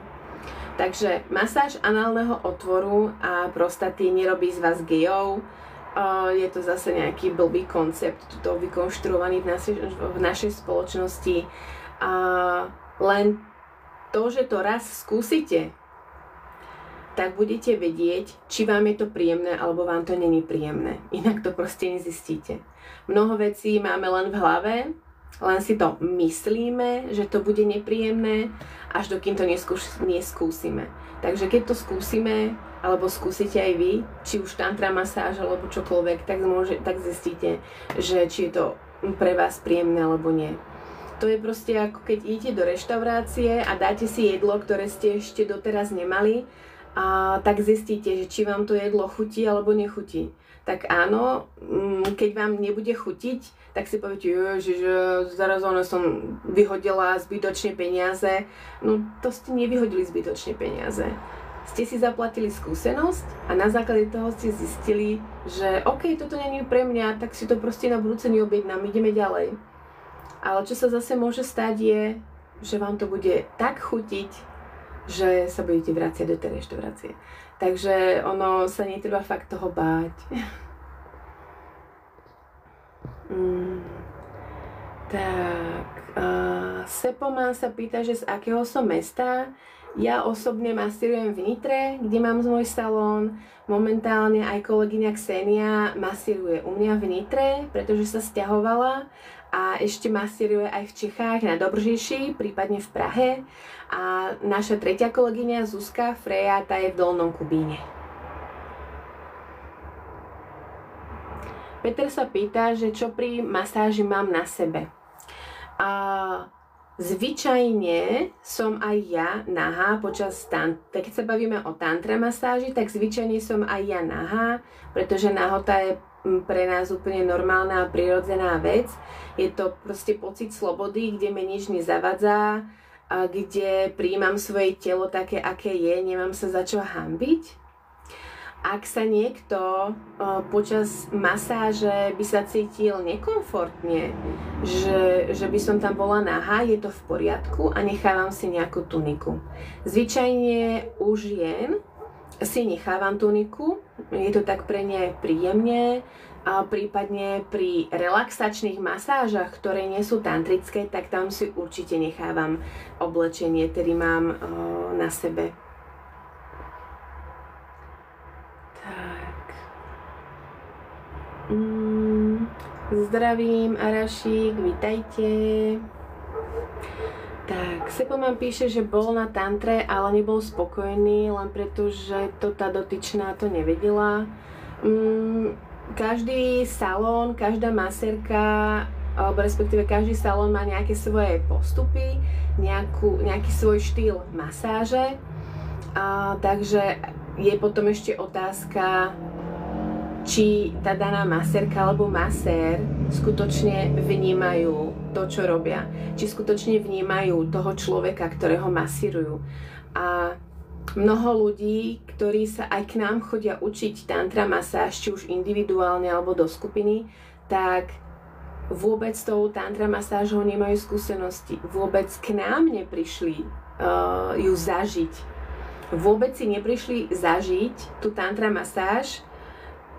Takže masáž análneho otvoru a prostaty nerobí z vás gejov. Je to zase nejaký blbý koncept, tuto vykonštruovaný v našej spoločnosti. Len to, že to raz skúsite, tak budete vedieť, či vám je to príjemné, alebo vám to není príjemné. Inak to proste nezistíte. Mnoho vecí máme len v hlave, len si to myslíme, že to bude nepríjemné, až dokým to neskúsime. Takže keď to skúsime, alebo skúsite aj vy, či už tantra masáž, alebo čokoľvek, tak zistíte, že či je to pre vás príjemné, alebo nie. To je proste ako keď idete do reštaurácie a dáte si jedlo, ktoré ste ešte doteraz nemali, a tak zistíte, že či vám to jedlo chutí, alebo nechutí. Tak áno, keď vám nebude chutiť, tak si poviete, že zaraz som vyhodila zbytočne peniaze. No to ste nevyhodili zbytočne peniaze. Ste si zaplatili skúsenosť a na základe toho ste zistili, že OK, toto nie je pre mňa, tak si to proste na budúce neobjednám, ideme ďalej. Ale čo sa zase môže stať je, že vám to bude tak chutiť, že sa budete vráciať do tej reštaurácie. Takže ono sa netreba fakt toho báť. Tak, Sepoma sa pýta, že z akého som mesta. Ja osobne masírujem v Nitre, kde mám môj salón. Momentálne aj kolegyňa Ksenia masíruje u mňa v Nitre, pretože sa sťahovala, a ešte masíruje aj v Čechách na Dobržiši, prípadne v Prahe. A naša tretia kolegyňa Zuzka Freja, tá je v Dolnom Kubíne. Peter sa pýta, že čo pri masáži mám na sebe. Zvyčajne som aj ja nahá počas keď sa bavíme o tantra masáži, tak zvyčajne som aj ja nahá, pretože nahota je pre nás úplne normálna a prirodzená vec. Je to proste pocit slobody, kde mi nič nezavadzá, a kde prijímam svoje telo také, aké je, nemám sa za čo hanbiť. Ak sa niekto počas masáže by sa cítil nekomfortne, že by som tam bola nahá, je to v poriadku a nechávam si nejakú tuniku. Zvyčajne u žien si nechávam tuniku, je to tak pre ne príjemne, a prípadne pri relaxačných masážach, ktoré nie sú tantrické, tak tam si určite nechávam oblečenie, ktoré mám na sebe. Tak. Zdravím, Arašík, vitajte. Tak, Sepomam píše, že bol na tantre, ale nebol spokojný, len preto, že to tá dotyčná to nevedela. Každý salón, každá masérka, alebo respektíve každý salón má nejaké svoje postupy, nejaký svoj štýl masáže. Takže je potom ešte otázka, či tá daná masérka alebo masér skutočne vnímajú to, čo robia. Či skutočne vnímajú toho človeka, ktorého masírujú. A mnoho ľudí, ktorí sa aj k nám chodia učiť tantra masáž, či už individuálne alebo do skupiny, tak vôbec s tou tantra masážou nemajú skúsenosti. Vôbec k nám neprišli ju zažiť. Vôbec si neprišli zažiť tú tantra masáž,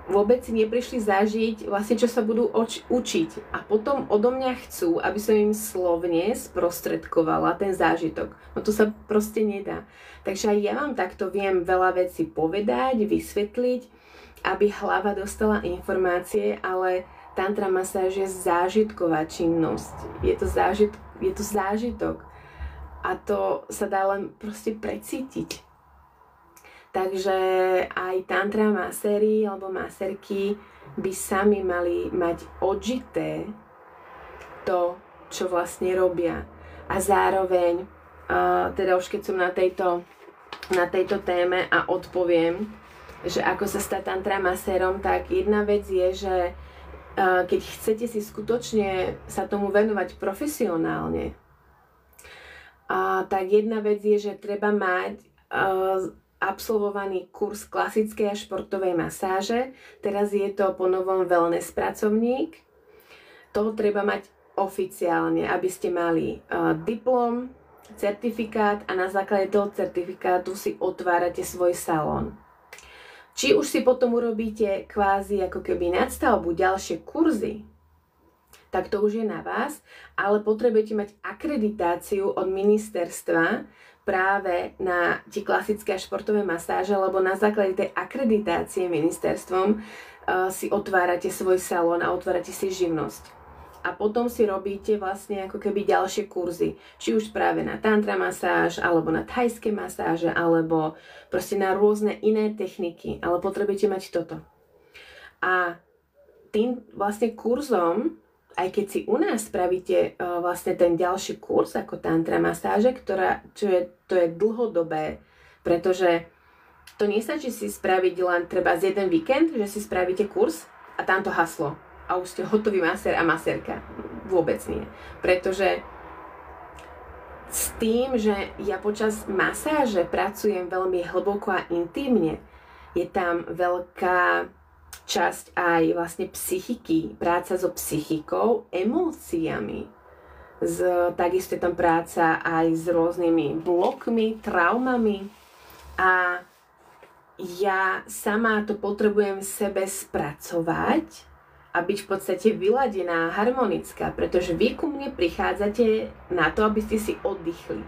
vôbec si neprišli zažiť vlastne, čo sa budú učiť. A potom odo mňa chcú, aby som im slovne sprostredkovala ten zážitok. No to sa proste nedá. Takže aj ja vám takto viem veľa vecí povedať, vysvetliť, aby hlava dostala informácie, ale tantra masáž je zážitková činnosť. Je to zážitok. A to sa dá len proste precítiť. Takže aj tantra maséri alebo masérky by sami mali mať odžité to, čo vlastne robia. A zároveň, teda už keď som na tejto téme a odpoviem, že ako sa stať tantra masérom, tak jedna vec je, že keď chcete si skutočne sa tomu venovať profesionálne, tak jedna vec je, že treba mať absolvovaný kurz klasickej a športovej masáže. Teraz je to po novom wellness pracovník. Toho treba mať oficiálne, aby ste mali diplom, certifikát a na základe toho certifikátu si otvárate svoj salón. Či už si potom urobíte kvázi ako keby nadstavbu, ďalšie kurzy, tak to už je na vás, ale potrebujete mať akreditáciu od ministerstva práve na tie klasické a športové masáže, lebo na základe tej akreditácie ministerstvom si otvárate svoj salón a otvárate si živnosť. A potom si robíte vlastne ako keby ďalšie kurzy. Či už práve na tantra masáž, alebo na thajské masáže, alebo proste na rôzne iné techniky. Ale potrebujete mať toto. A tým vlastne kurzom, aj keď si u nás spravíte vlastne ten ďalší kurz ako tantra masáže, to je dlhodobé, pretože to nestačí si spraviť len treba z jeden víkend, že si spravíte kurz a tam to haslo. A už ste hotový masér a masérka. Vôbec nie. Pretože s tým, že ja počas masáže pracujem veľmi hlboko a intimne, je tam veľká časť aj vlastne psychiky, práca so psychikou, emóciami. Takisto je tam práca aj s rôznymi blokmi, traumami. A ja sama to potrebujem v sebe spracovať a byť v podstate vyladená, harmonická, pretože vy ku mne prichádzate na to, aby ste si oddychli.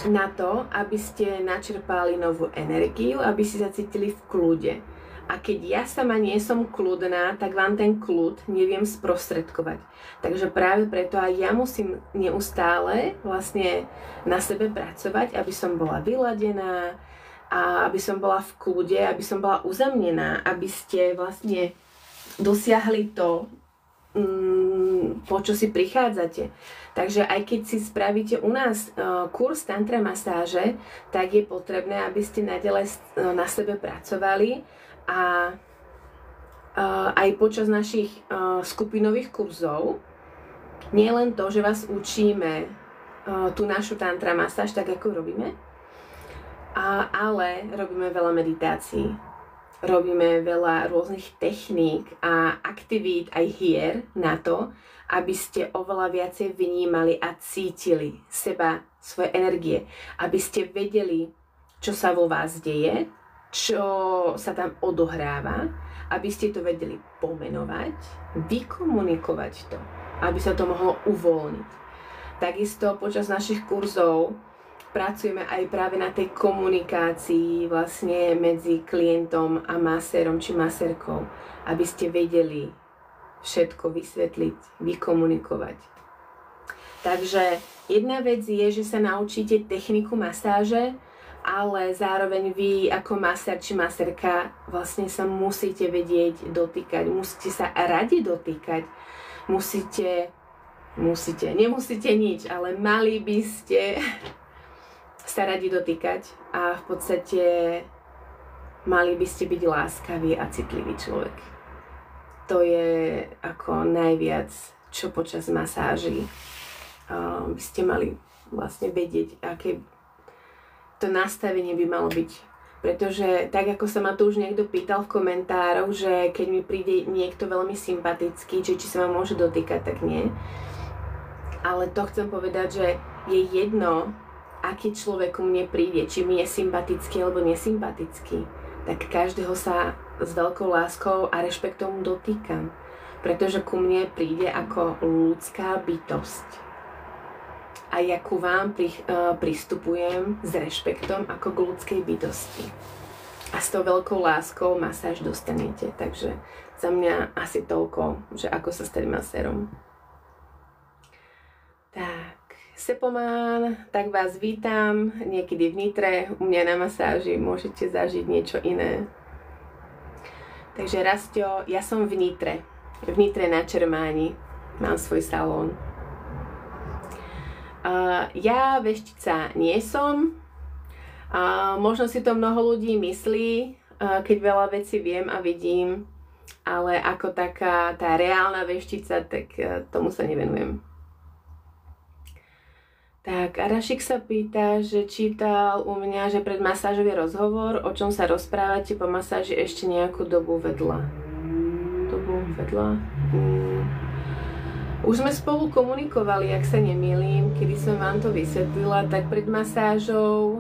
Na to, aby ste načerpali novú energiu, aby si sa cítili v kľude. A keď ja sama nie som kľudná, tak vám ten kľud neviem sprostredkovať. Takže práve preto aj ja musím neustále vlastne na sebe pracovať, aby som bola vyladená, a aby som bola v kľude, aby som bola uzemnená, aby ste vlastne dosiahli to, po čo si prichádzate. Takže aj keď si spravíte u nás kurz tantra masáže, tak je potrebné, aby ste naďalej na sebe pracovali a aj počas našich skupinových kurzov nie len to, že vás učíme tú našu tantra masáž, tak ako robíme, ale robíme veľa meditácií, robíme veľa rôznych techník a aktivít aj hier na to, aby ste oveľa viacej vnímali a cítili seba, svoje energie, aby ste vedeli, čo sa vo vás deje, čo sa tam odohráva, aby ste to vedeli pomenovať, vykomunikovať to, aby sa to mohlo uvoľniť. Takisto počas našich kurzov pracujeme aj práve na tej komunikácii vlastne medzi klientom a masérom či masérkou, aby ste vedeli všetko vysvetliť, vykomunikovať. Takže jedna vec je, že sa naučíte techniku masáže, ale zároveň vy ako masér či masérka vlastne sa musíte vedieť dotýkať, musíte sa radi dotýkať, nemusíte nič, ale mali by ste sa radi dotýkať a v podstate mali by ste byť láskavý a citlivý človek. To je ako najviac, čo počas masáží by ste mali vlastne vedieť, aké to nastavenie by malo byť. Pretože tak ako sa ma tu už niekto pýtal v komentároch, že keď mi príde niekto veľmi sympatický, či sa ma môže dotýkať, tak nie. Ale to chcem povedať, že je jedno, aký človek ku mne príde, či mi je sympatický alebo nesympatický, tak každého sa s veľkou láskou a rešpektom dotýkam. Pretože ku mne príde ako ľudská bytosť. A ja ku vám pristupujem s rešpektom ako k ľudskej bytosti. a s tou veľkou láskou masáž dostanete. Takže za mňa asi toľko, že ako sa stať masérom. Tak, Sepomán, tak vás vítam niekedy v Nitre, u mňa na masáži môžete zažiť niečo iné. Takže Rastio, ja som v Nitre na Čermáni, mám svoj salón. Ja veštica nie som, možno si to mnoho ľudí myslí, keď veľa vecí viem a vidím, ale ako taká tá reálna veštica, tak tomu sa nevenujem. Tak, Arašik sa pýta, že čítal u mňa, že pred masážou je rozhovor, o čom sa rozprávate po masáži ešte nejakú dobu vedľa. Už sme spolu komunikovali, ak sa nemýlim, kedy som vám to vysvetlila, tak pred masážou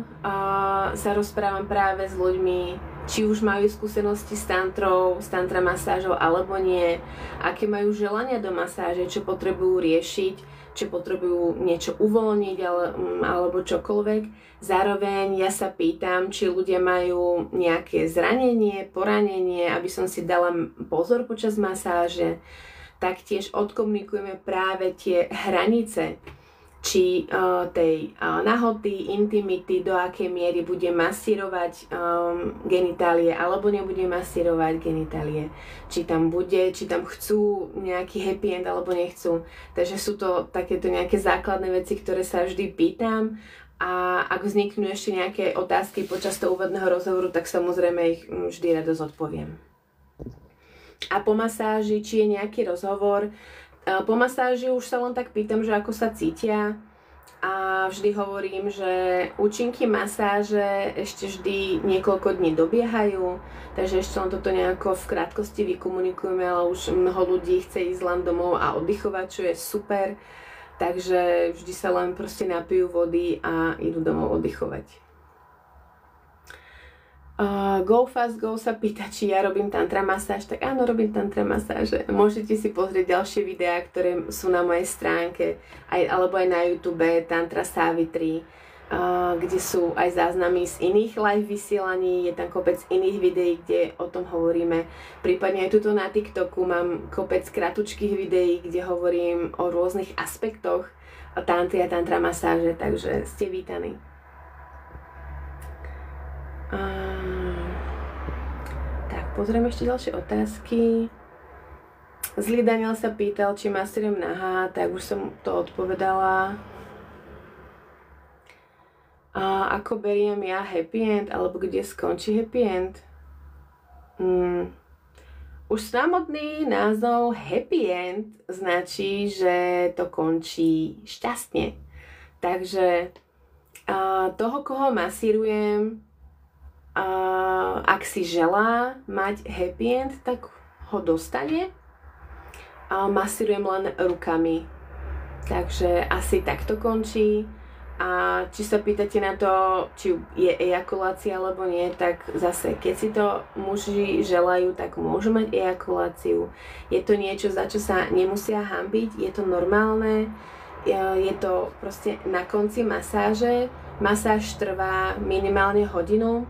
sa rozprávam práve s ľuďmi, či už majú skúsenosti s tantrou, s tantra masážou alebo nie, aké majú želania do masáže, čo potrebujú riešiť, či potrebujú niečo uvoľniť alebo čokoľvek. Zároveň ja sa pýtam, či ľudia majú nejaké zranenie, poranenie, aby som si dala pozor počas masáže. Taktiež odkomunikujeme práve tie hranice, či tej nahoty, intimity, do akej miery bude masírovať genitálie alebo nebude masírovať genitálie. Či tam chcú nejaký happy end alebo nechcú. Takže sú to takéto nejaké základné veci, ktoré sa vždy pýtam, a ak vzniknú ešte nejaké otázky počas toho úvodného rozhovoru, tak samozrejme ich vždy rado zodpoviem. A po masáži, či je nejaký rozhovor. Po masáži už sa len tak pýtam, že ako sa cítia, a vždy hovorím, že účinky masáže ešte vždy niekoľko dní dobiehajú, takže ešte len toto nejako v krátkosti vykomunikujeme, ale už mnoho ľudí chce ísť len domov a oddychovať, čo je super, takže vždy sa len proste napijú vody a idú domov oddychovať. Go Fast Go sa pýta, či ja robím tantra masáž. Tak áno, robím tantra masáže. Môžete si pozrieť ďalšie videá, ktoré sú na mojej stránke, alebo aj na YouTube, Tantra Savitri, kde sú aj záznamy z iných live vysielaní, je tam kopec iných videí, kde o tom hovoríme. Prípadne aj tuto na TikToku mám kopec kratučkých videí, kde hovorím o rôznych aspektoch tantry a tantra masáže, takže ste vítaní. Tak, pozrieme ešte ďalšie otázky. Zlý Daniel sa pýtal, či masírujem nahá, tak už som to odpovedala. A ako beriem ja happy end, alebo kde skončí happy end? Už samotný názov happy end značí, že to končí šťastne. Takže toho, koho masírujem, ak si želá mať happy end, tak ho dostane. Masírujem len rukami. Takže asi takto končí. A či sa pýtate na to, či je ejakulácia alebo nie, tak zase, keď si to muži želajú, tak môžu mať ejakuláciu. Je to niečo, za čo sa nemusia hanbiť, je to normálne. Je to proste na konci masáže. Masáž trvá minimálne hodinu.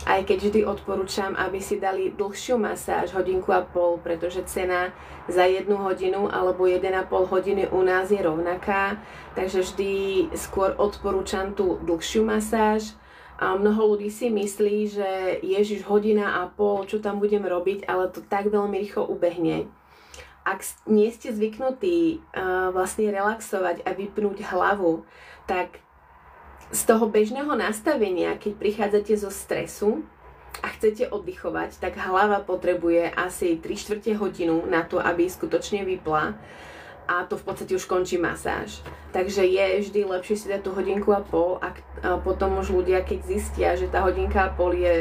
Aj keď vždy odporúčam, aby si dali dlhšiu masáž, 1,5 hodiny, pretože cena za 1 hodinu alebo 1,5 hodiny u nás je rovnaká, takže vždy skôr odporúčam tú dlhšiu masáž. A mnoho ľudí si myslí, že ježiš, 1,5 hodiny, čo tam budem robiť, ale to tak veľmi rýchlo ubehne. Ak nie ste zvyknutí vlastne relaxovať a vypnúť hlavu, tak z toho bežného nastavenia, keď prichádzate zo stresu a chcete oddychovať, tak hlava potrebuje asi 3/4 hodinu na to, aby skutočne vypla, a to v podstate už končí masáž. Takže je vždy lepšie si dať tú 1,5 hodiny, a potom už ľudia, keď zistia, že tá 1,5 hodiny je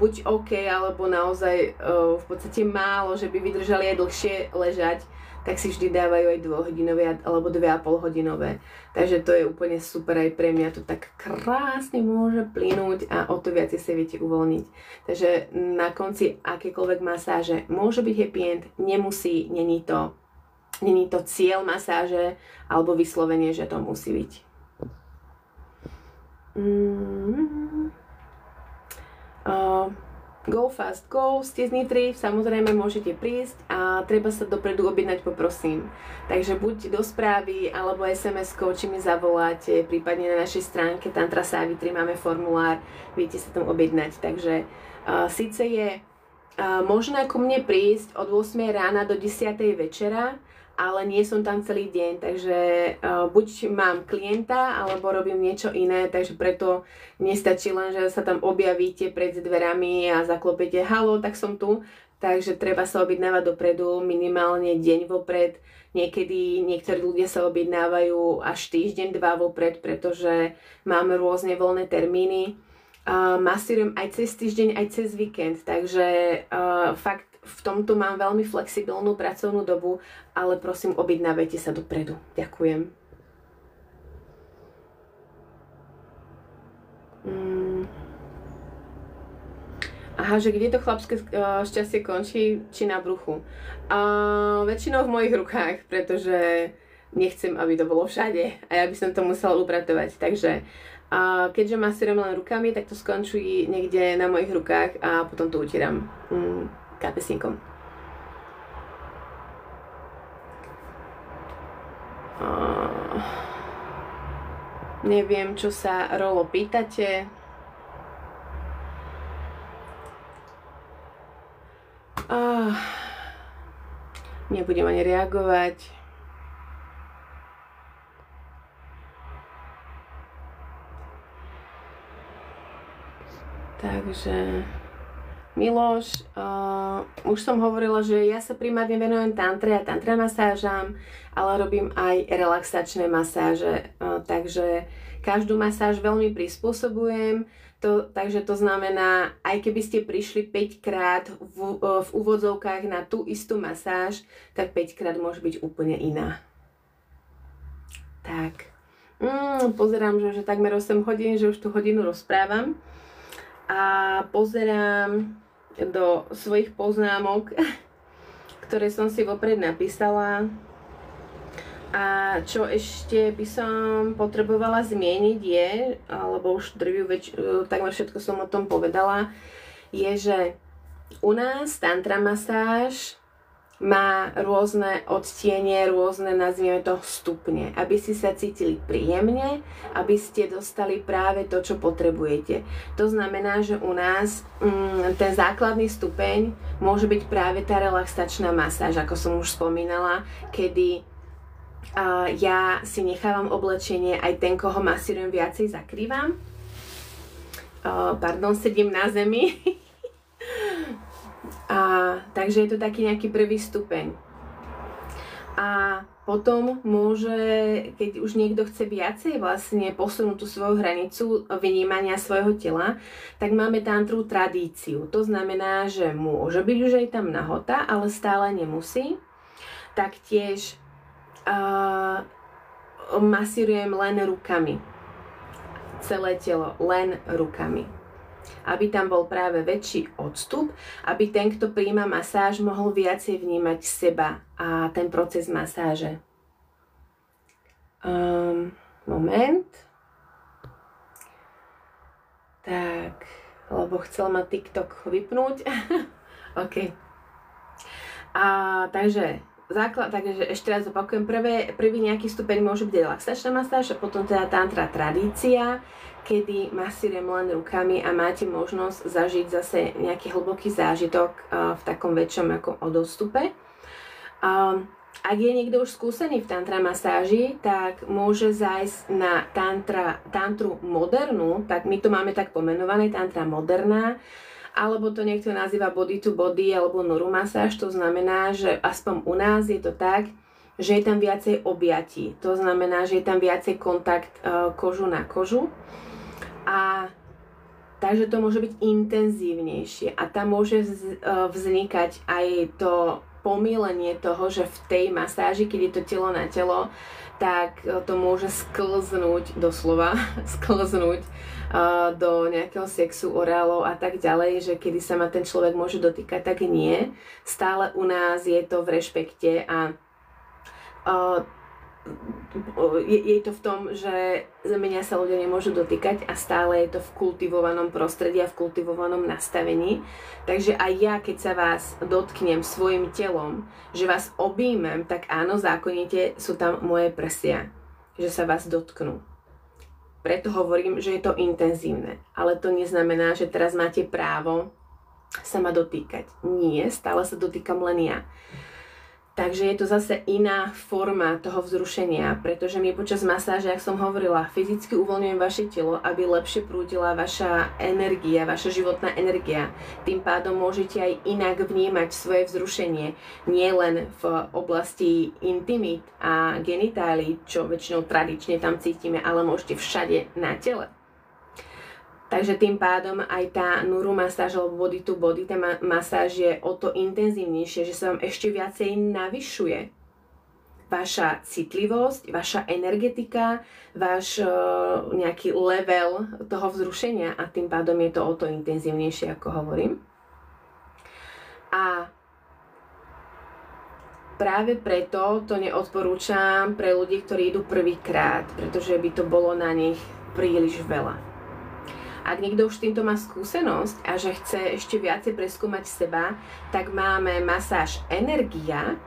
buď OK, alebo naozaj v podstate málo, že by vydržali aj dlhšie ležať, tak si vždy dávajú aj 2-hodinové alebo 2,5-hodinové. Takže to je úplne super, aj pre mňa to tak krásne môže plynúť a o to viac sa viete uvoľniť. Takže na konci akékoľvek masáže môže byť happy end, nemusí, není to cieľ masáže alebo vyslovene, že to musí byť. Go Fast Go, ste z Nitry, samozrejme môžete prísť a treba sa dopredu objednať, poprosím. Takže buď do správy, alebo SMS-kou, či mi zavoláte, prípadne na našej stránke Tantra Savitri máme formulár, viete sa tam objednať. Takže síce je možné ku mne prísť od 8 rána do 10 večera, ale nie som tam celý deň, takže buď mám klienta, alebo robím niečo iné, takže preto nestačí len, že sa tam objavíte pred dverami a zaklopete halo, tak som tu. Takže treba sa objednávať dopredu, minimálne deň vopred. Niekedy niektorí ľudia sa objednávajú až týždeň, 2 vopred, pretože máme rôzne voľné termíny. Masírujem aj cez týždeň, aj cez víkend, takže fakt v tomto mám veľmi flexibilnú pracovnú dobu, ale prosím, objednávajte sa dopredu. Ďakujem. Aha, že kde to chlapské šťastie končí, či na bruchu? Väčšinou v mojich rukách, pretože nechcem, aby to bolo všade a ja by som to musela upratovať. Takže keďže masírujem len rukami, tak to skončí niekde na mojich rukách a potom to utieram kapesníkom. Neviem, čo sa, Rolo, pýtate. Nebudem ani reagovať. Takže Miloš, už som hovorila, že ja sa primárne venujem tantre a tantra masážam, ale robím aj relaxačné masáže, takže každú masáž veľmi prispôsobujem, takže to znamená, aj keby ste prišli 5 krát v úvodzovkách na tú istú masáž, tak 5 krát môže byť úplne iná. Tak, pozerám, že takmer 8 hodín, že už tú hodinu rozprávam a pozerám do svojich poznámok, ktoré som si vopred napísala. A čo ešte by som potrebovala zmieniť je, alebo už takmer všetko som o tom povedala, je, že u nás tantra masáž má rôzne odtiene, rôzne, nazvime to, stupne, aby si sa cítili príjemne, aby ste dostali práve to, čo potrebujete. To znamená, že u nás ten základný stupeň môže byť práve tá relaxačná masáž, ako som už spomínala, kedy ja si nechávam oblečenie, aj ten, koho masírujem, viacej zakrývam. Sedím na zemi. Takže je to taký nejaký prvý stupeň. A potom môže, keď už niekto chce viacej vlastne posunúť tú svoju hranicu vnímania svojho tela, tak máme tantru tradíciu. To znamená, že môže byť už aj tam nahota, ale stále nemusí. Taktiež masírujem len rukami. Celé telo, len rukami. Aby tam bol práve väčší odstup, aby ten, kto prijíma masáž, mohol viacej vnímať seba a ten proces masáže. Moment. Tak, lebo chcel ma TikTok vypnúť. OK. Takže ešte raz opakujem, prvý nejaký stupeň môže byť relaxačná masáž a potom teda tantra tradícia, kedy masírujem len rukami a máte možnosť zažiť zase nejaký hlboký zážitok v takom väčšom ako odostupe. Ak je niekto už skúsený v tantra masáži, tak môže zájsť na tantru modernú, tak my to máme tak pomenované, tantra moderná, alebo to niekto nazýva body to body alebo noru masáž. To znamená, že aspoň u nás je to tak, že je tam viacej objatí. To znamená, že je tam viacej kontakt kožu na kožu. A takže to môže byť intenzívnejšie a tam môže vznikať aj to pomýlenie toho, že v tej masáži, keď je to telo na telo, tak to môže sklznúť, doslova sklznúť do nejakého sexu, orálov a tak ďalej, že kedy sa ma ten človek môže dotýkať, tak nie. Stále u nás je to v rešpekte a je to v tom, že mňa sa ľudia nemôžu dotýkať a stále je to v kultivovanom prostredí a v kultivovanom nastavení. Takže aj ja, keď sa vás dotknem svojim telom, že vás objímem, tak áno, zákonite sú tam moje prsia, že sa vás dotknú. Preto hovorím, že je to intenzívne, ale to neznamená, že teraz máte právo sa ma dotýkať. Nie, stále sa dotýkam len ja. Takže je to zase iná forma toho vzrušenia, pretože my počas masáže, jak som hovorila, fyzicky uvoľňujem vaše telo, aby lepšie prúdila vaša energia, vaša životná energia. Tým pádom môžete aj inak vnímať svoje vzrušenie, nie len v oblasti intimít a genitálií, čo väčšinou tradične tam cítime, ale môžete všade na tele. Takže tým pádom aj tá nuru masáž alebo body to body, tá masáž je o to intenzívnejšie, že sa vám ešte viacej navyšuje vaša citlivosť, vaša energetika, váš nejaký level toho vzrušenia a tým pádom je to o to intenzívnejšie, ako hovorím. A práve preto to neodporúčam pre ľudí, ktorí idú prvýkrát, pretože by to bolo na nich príliš veľa. Ak niekto už týmto má skúsenosť a že chce ešte viacej preskúmať seba, tak máme masáž energia,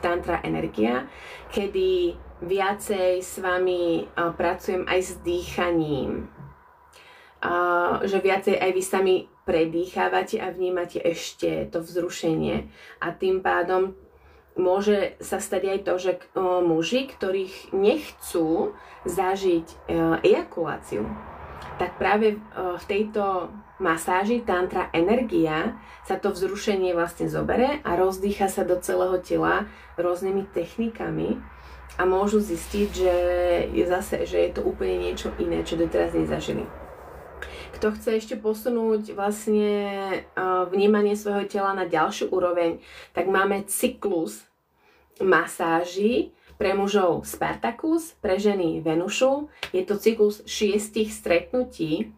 tantra energia, kedy viacej s vami pracujem aj s dýchaním. Že viacej aj vy sami predýchávate a vnímate ešte to vzrušenie. A tým pádom môže sa stať aj to, že muži, ktorých nechcú zažiť ejakuláciu, tak práve v tejto masáži tantra energia sa to vzrušenie vlastne zobere a rozdýcha sa do celého tela rôznymi technikami a môžu zistiť, že je to úplne niečo iné, čo doteraz nezažili. Kto chce ešte posunúť vlastne vnímanie svojho tela na ďalšiu úroveň, tak máme cyklus masáží. Pre mužov Spartacus, pre ženy Venušu. Je to cyklus 6 stretnutí,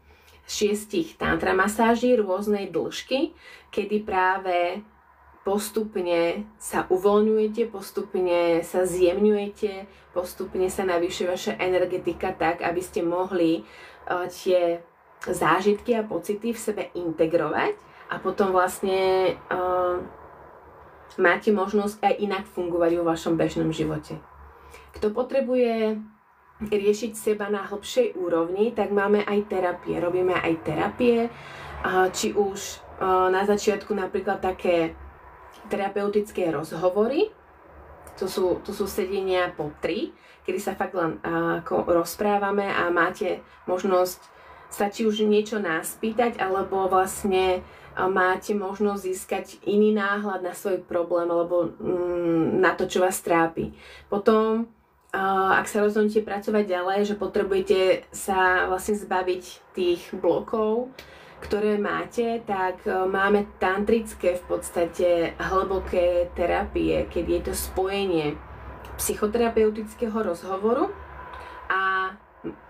6 tantra masáží rôznej dĺžky, kedy práve postupne sa uvoľňujete, postupne sa zjemňujete, postupne sa navyšuje vaša energetika tak, aby ste mohli tie zážitky a pocity v sebe integrovať a potom vlastne máte možnosť aj inak fungovať vo vašom bežnom živote. Kto potrebuje riešiť seba na hlbšej úrovni, tak máme aj terapie. Robíme aj terapie, či už na začiatku napríklad také terapeutické rozhovory, to sú sedenia po 3, kedy sa fakt len ako rozprávame a máte možnosť sa či už niečo nás pýtať, alebo vlastne máte možnosť získať iný náhľad na svoj problém alebo na to, čo vás trápi. Potom ak sa rozhodnete pracovať ďalej, že potrebujete sa vlastne zbaviť tých blokov, ktoré máte, tak máme tantrické v podstate hlboké terapie, keď je to spojenie psychoterapeutického rozhovoru a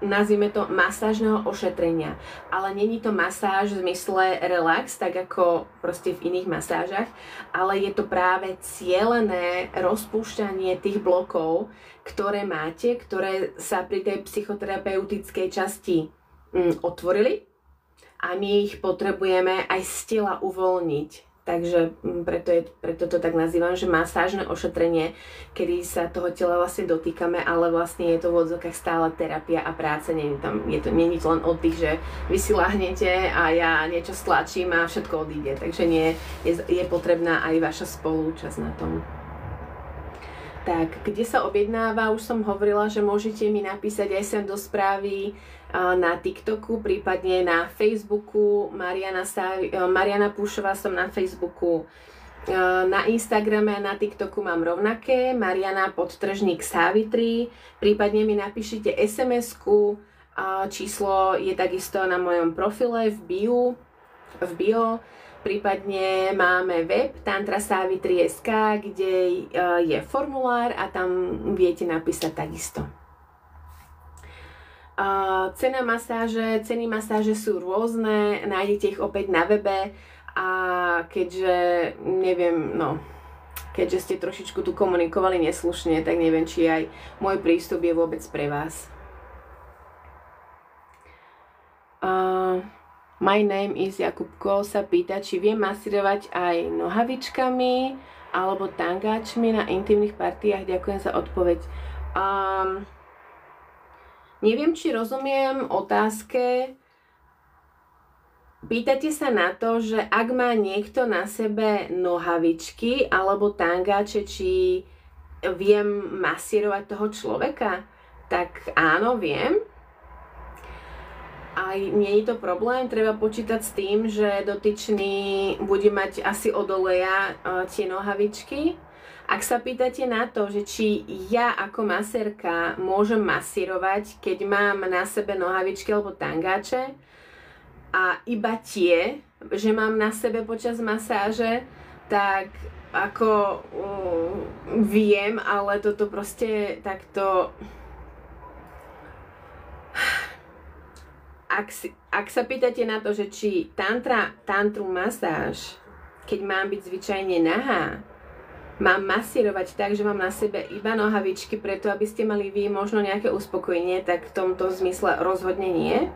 nazvime to masážneho ošetrenia. Ale není to masáž v zmysle relax, tak ako proste v iných masážach, ale je to práve cielené rozpúšťanie tých blokov, ktoré máte, ktoré sa pri tej psychoterapeutickej časti otvorili a my ich potrebujeme aj z tela uvoľniť. Takže preto to tak nazývam, že masážne ošetrenie, kedy sa toho tela vlastne dotýkame, ale vlastne je to v odzokách stále terapia a práca. Nie je to len oddych, že vy si láhnete a ja niečo stlačím a všetko odíde. Takže je potrebná aj vaša spolúčasť na tom. Tak, kde sa objednáva, už som hovorila, že môžete mi napísať aj sem do správy na TikToku, prípadne na Facebooku, Mariana Púšová som na Facebooku, na Instagrame a na TikToku mám rovnaké, Mariana_Savitri, prípadne mi napíšite SMS-ku, číslo je takisto na mojom profile v bio. Prípadne máme web tantrasavitri.sk, kde je formulár a tam viete napísať takisto. Ceny masáže sú rôzne, nájdete ich opäť na webe a keďže neviem, keďže ste trošičku tu komunikovali neslušne, tak neviem, či aj môj prístup je vôbec pre vás. My name is Jakubko sa pýta, či viem masírovať aj nohavičkami alebo tangáčmi na intimných partiách. Ďakujem za odpoveď. Neviem, či rozumiem otázke. Pýtate sa na to, že ak má niekto na sebe nohavičky alebo tangáče, či viem masírovať toho človeka? Tak áno, viem. A nie je to problém, treba počítať s tým, že dotyčný bude mať asi od oleja tie nohavičky. Ak sa pýtate na to, že či ja ako masérka môžem masírovať, keď mám na sebe nohavičky alebo tangáče a iba tie, že mám na sebe počas masáže, tak ako viem, ale toto proste takto... Ak sa pýtate na to, že či tantru masáž, keď mám byť zvyčajne nahá, mám masírovať tak, že mám na sebe iba nohavičky preto, aby ste mali vy možno nejaké uspokojenie, tak v tomto zmysle rozhodne nie.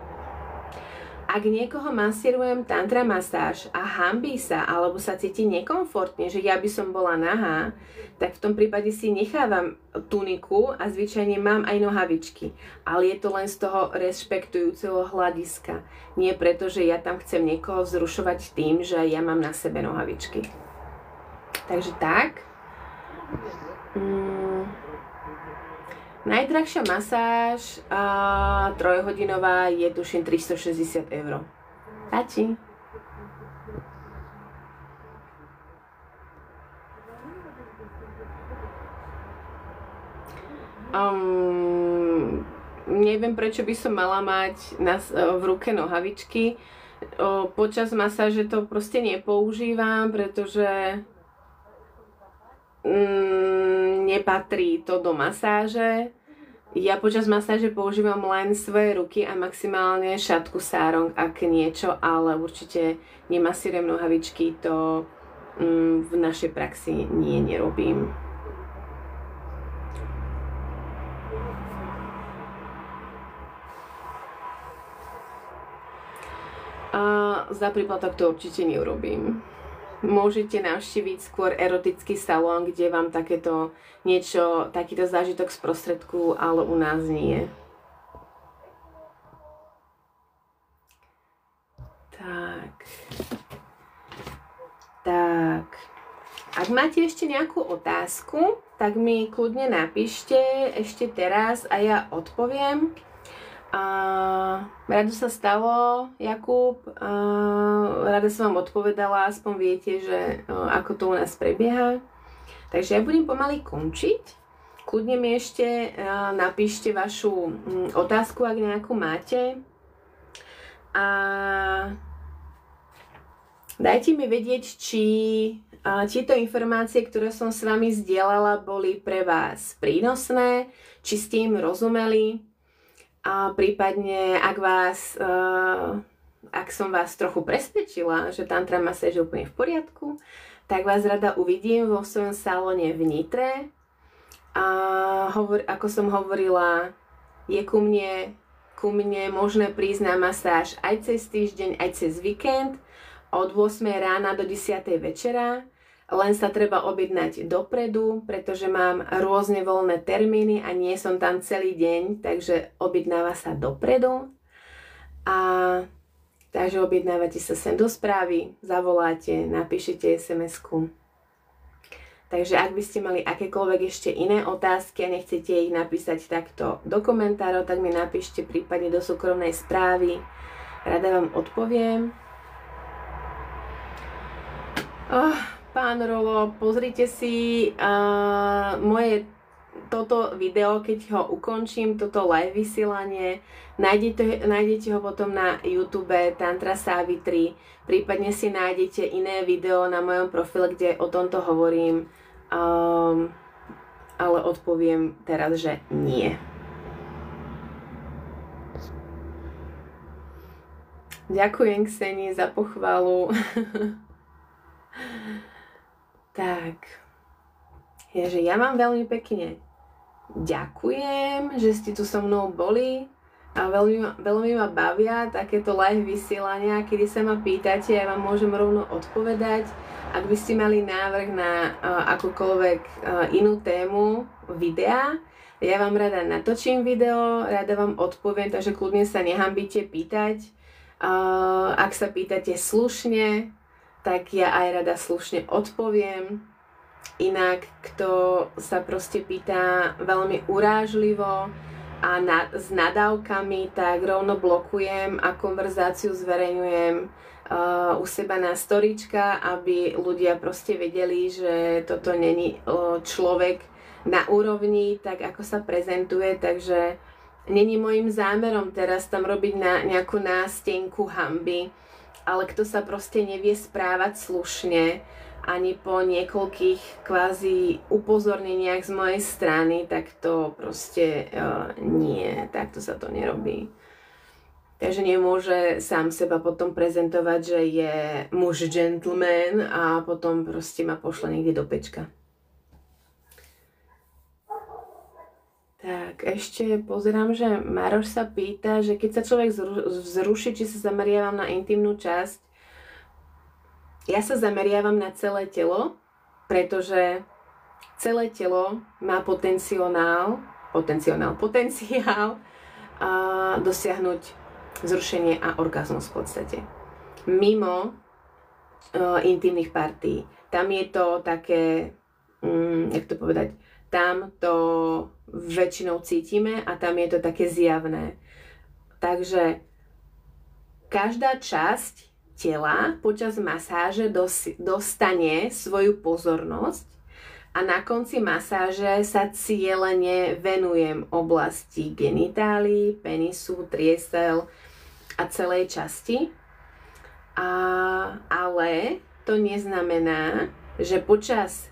Ak niekoho masírujem tantra masáž a hanbí sa alebo sa cíti nekomfortne, že ja by som bola nahá, tak v tom prípade si nechávam tuniku a zvyčajne mám aj nohavičky. Ale je to len z toho rešpektujúceho hľadiska. Nie preto, že ja tam chcem niekoho vzrušovať tým, že ja mám na sebe nohavičky. Takže tak. Najdrahšia masáž, 3-hodinová, je tuším 360 €. Páči. Neviem, prečo by som mala mať v ruke nohavičky. Počas masáže to proste nepoužívam, pretože nepatrí to do masáže. Ja počas masáže používam len svoje ruky a maximálne šatku, sárong, ak niečo, ale určite nemasírujem nohavičky, to v našej praxi nerobím. Za príplatok to určite neurobím. Môžete navštíviť skôr erotický salón, kde vám takéto niečo, takýto zážitok sprostredkujú, ale u nás nie. Tak. Ak máte ešte nejakú otázku, tak mi kľudne napíšte ešte teraz a ja odpoviem. Rado sa stalo, Jakub, rada som vám odpovedala, aspoň viete, že ako to u nás prebieha. Takže ja budem pomaly končiť. Kľudne mi ešte napíšte vašu otázku, ak nejakú máte. A dajte mi vedieť, či tieto informácie, ktoré som s vami zdieľala, boli pre vás prínosné, či ste im rozumeli. A prípadne, ak som vás trochu presvedčila, že tantra masáž je úplne v poriadku, tak vás rada uvidím vo svojom salóne v Nitre. Ako som hovorila, je ku mne možné prísť na masáž aj cez týždeň, aj cez víkend, od 8 rána do 10 večera. Len sa treba objednať dopredu, pretože mám rôzne voľné termíny a nie som tam celý deň, takže objednáva sa dopredu. Takže objednávate sa sem do správy, zavoláte, napíšete SMS-ku. Takže ak by ste mali akékoľvek ešte iné otázky a nechcete ich napísať takto do komentárov, tak mi napíšte prípadne do súkromnej správy. Rada vám odpoviem. Pán Rolo, pozrite si toto video, keď ho ukončím, toto live vysielanie. Nájdete ho potom na YouTube Tantra Savitri, prípadne si nájdete iné video na mojom profile, kde o tomto hovorím, ale odpoviem teraz, že nie. Ďakujem, Kseni, za pochvalu. Tak, je, že ja vám veľmi pekne ďakujem, že ste tu so mnou boli a veľmi ma bavia takéto live vysielania, kedy sa ma pýtate, ja vám môžem rovno odpovedať. Ak by ste mali návrh na akúkoľvek inú tému videa, ja vám rada natočím video, rada vám odpoviem, takže kľudne sa nehambíte pýtať. Ak sa pýtate slušne, tak ja aj rada slušne odpoviem. Inak, kto sa proste pýta veľmi urážlivo a s nadávkami, tak rovno blokujem a konverzáciu zverejňujem u seba na storička, aby ľudia proste vedeli, že toto není človek na úrovni, tak ako sa prezentuje, takže není môjim zámerom teraz tam robiť nejakú nástenku hanby, ale kto sa proste nevie správať slušne, ani po niekoľkých kvázi upozorneniach z mojej strany, tak to proste nie, takto sa to nerobí. Takže nemôže sám seba potom prezentovať, že je muž gentleman a potom proste ma pošle niekde do pečka. Tak, ešte pozerám, že Maroš sa pýta, že keď sa človek vzruší, či sa zameriavam na intimnú časť. Ja sa zameriavam na celé telo, pretože celé telo má potenciál dosiahnuť vzrušenie a orgazmus v podstate. Mimo intimných partí. Tam je to také, jak to povedať, tam to väčšinou cítime a tam je to také zjavné. Takže každá časť tela počas masáže dostane svoju pozornosť a na konci masáže sa cielene venujem oblasti genitálií, penisu, triesel a celej časti. Ale to neznamená, že počas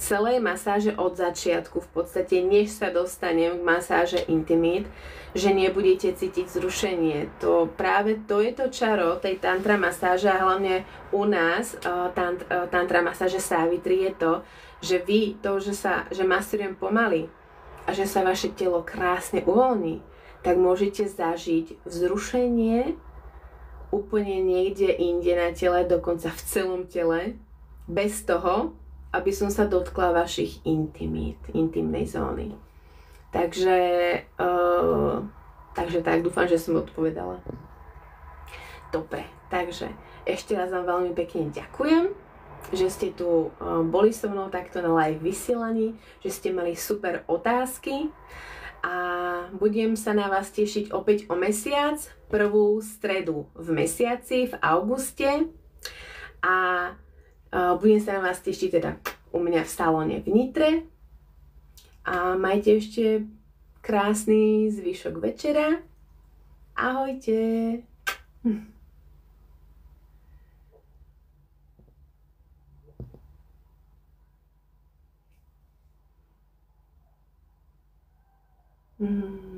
celej masáže od začiatku, v podstate než sa dostanem k masáže intimít, že nebudete cítiť zrušenie. Práve to je to čaro tej tantra masáže a hlavne u nás tantra masáže Savitri je to, že vy že masírujem pomaly a že sa vaše telo krásne uvoľní, tak môžete zažiť vzrušenie úplne niekde inde na tele, dokonca v celom tele, bez toho, aby som sa dotkla vašich intimnej zóny. Takže tak, dúfam, že som odpovedala. Dobre, takže ešte raz vám veľmi pekne ďakujem, že ste tu boli so mnou takto na live vysielaní, že ste mali super otázky a budem sa na vás tešiť opäť o mesiac, prvú stredu v mesiaci, v auguste a budem sa na vás tešiť teda u mňa v salóne v Nitre a majte ešte krásny zvyšok večera. Ahojte! Mm.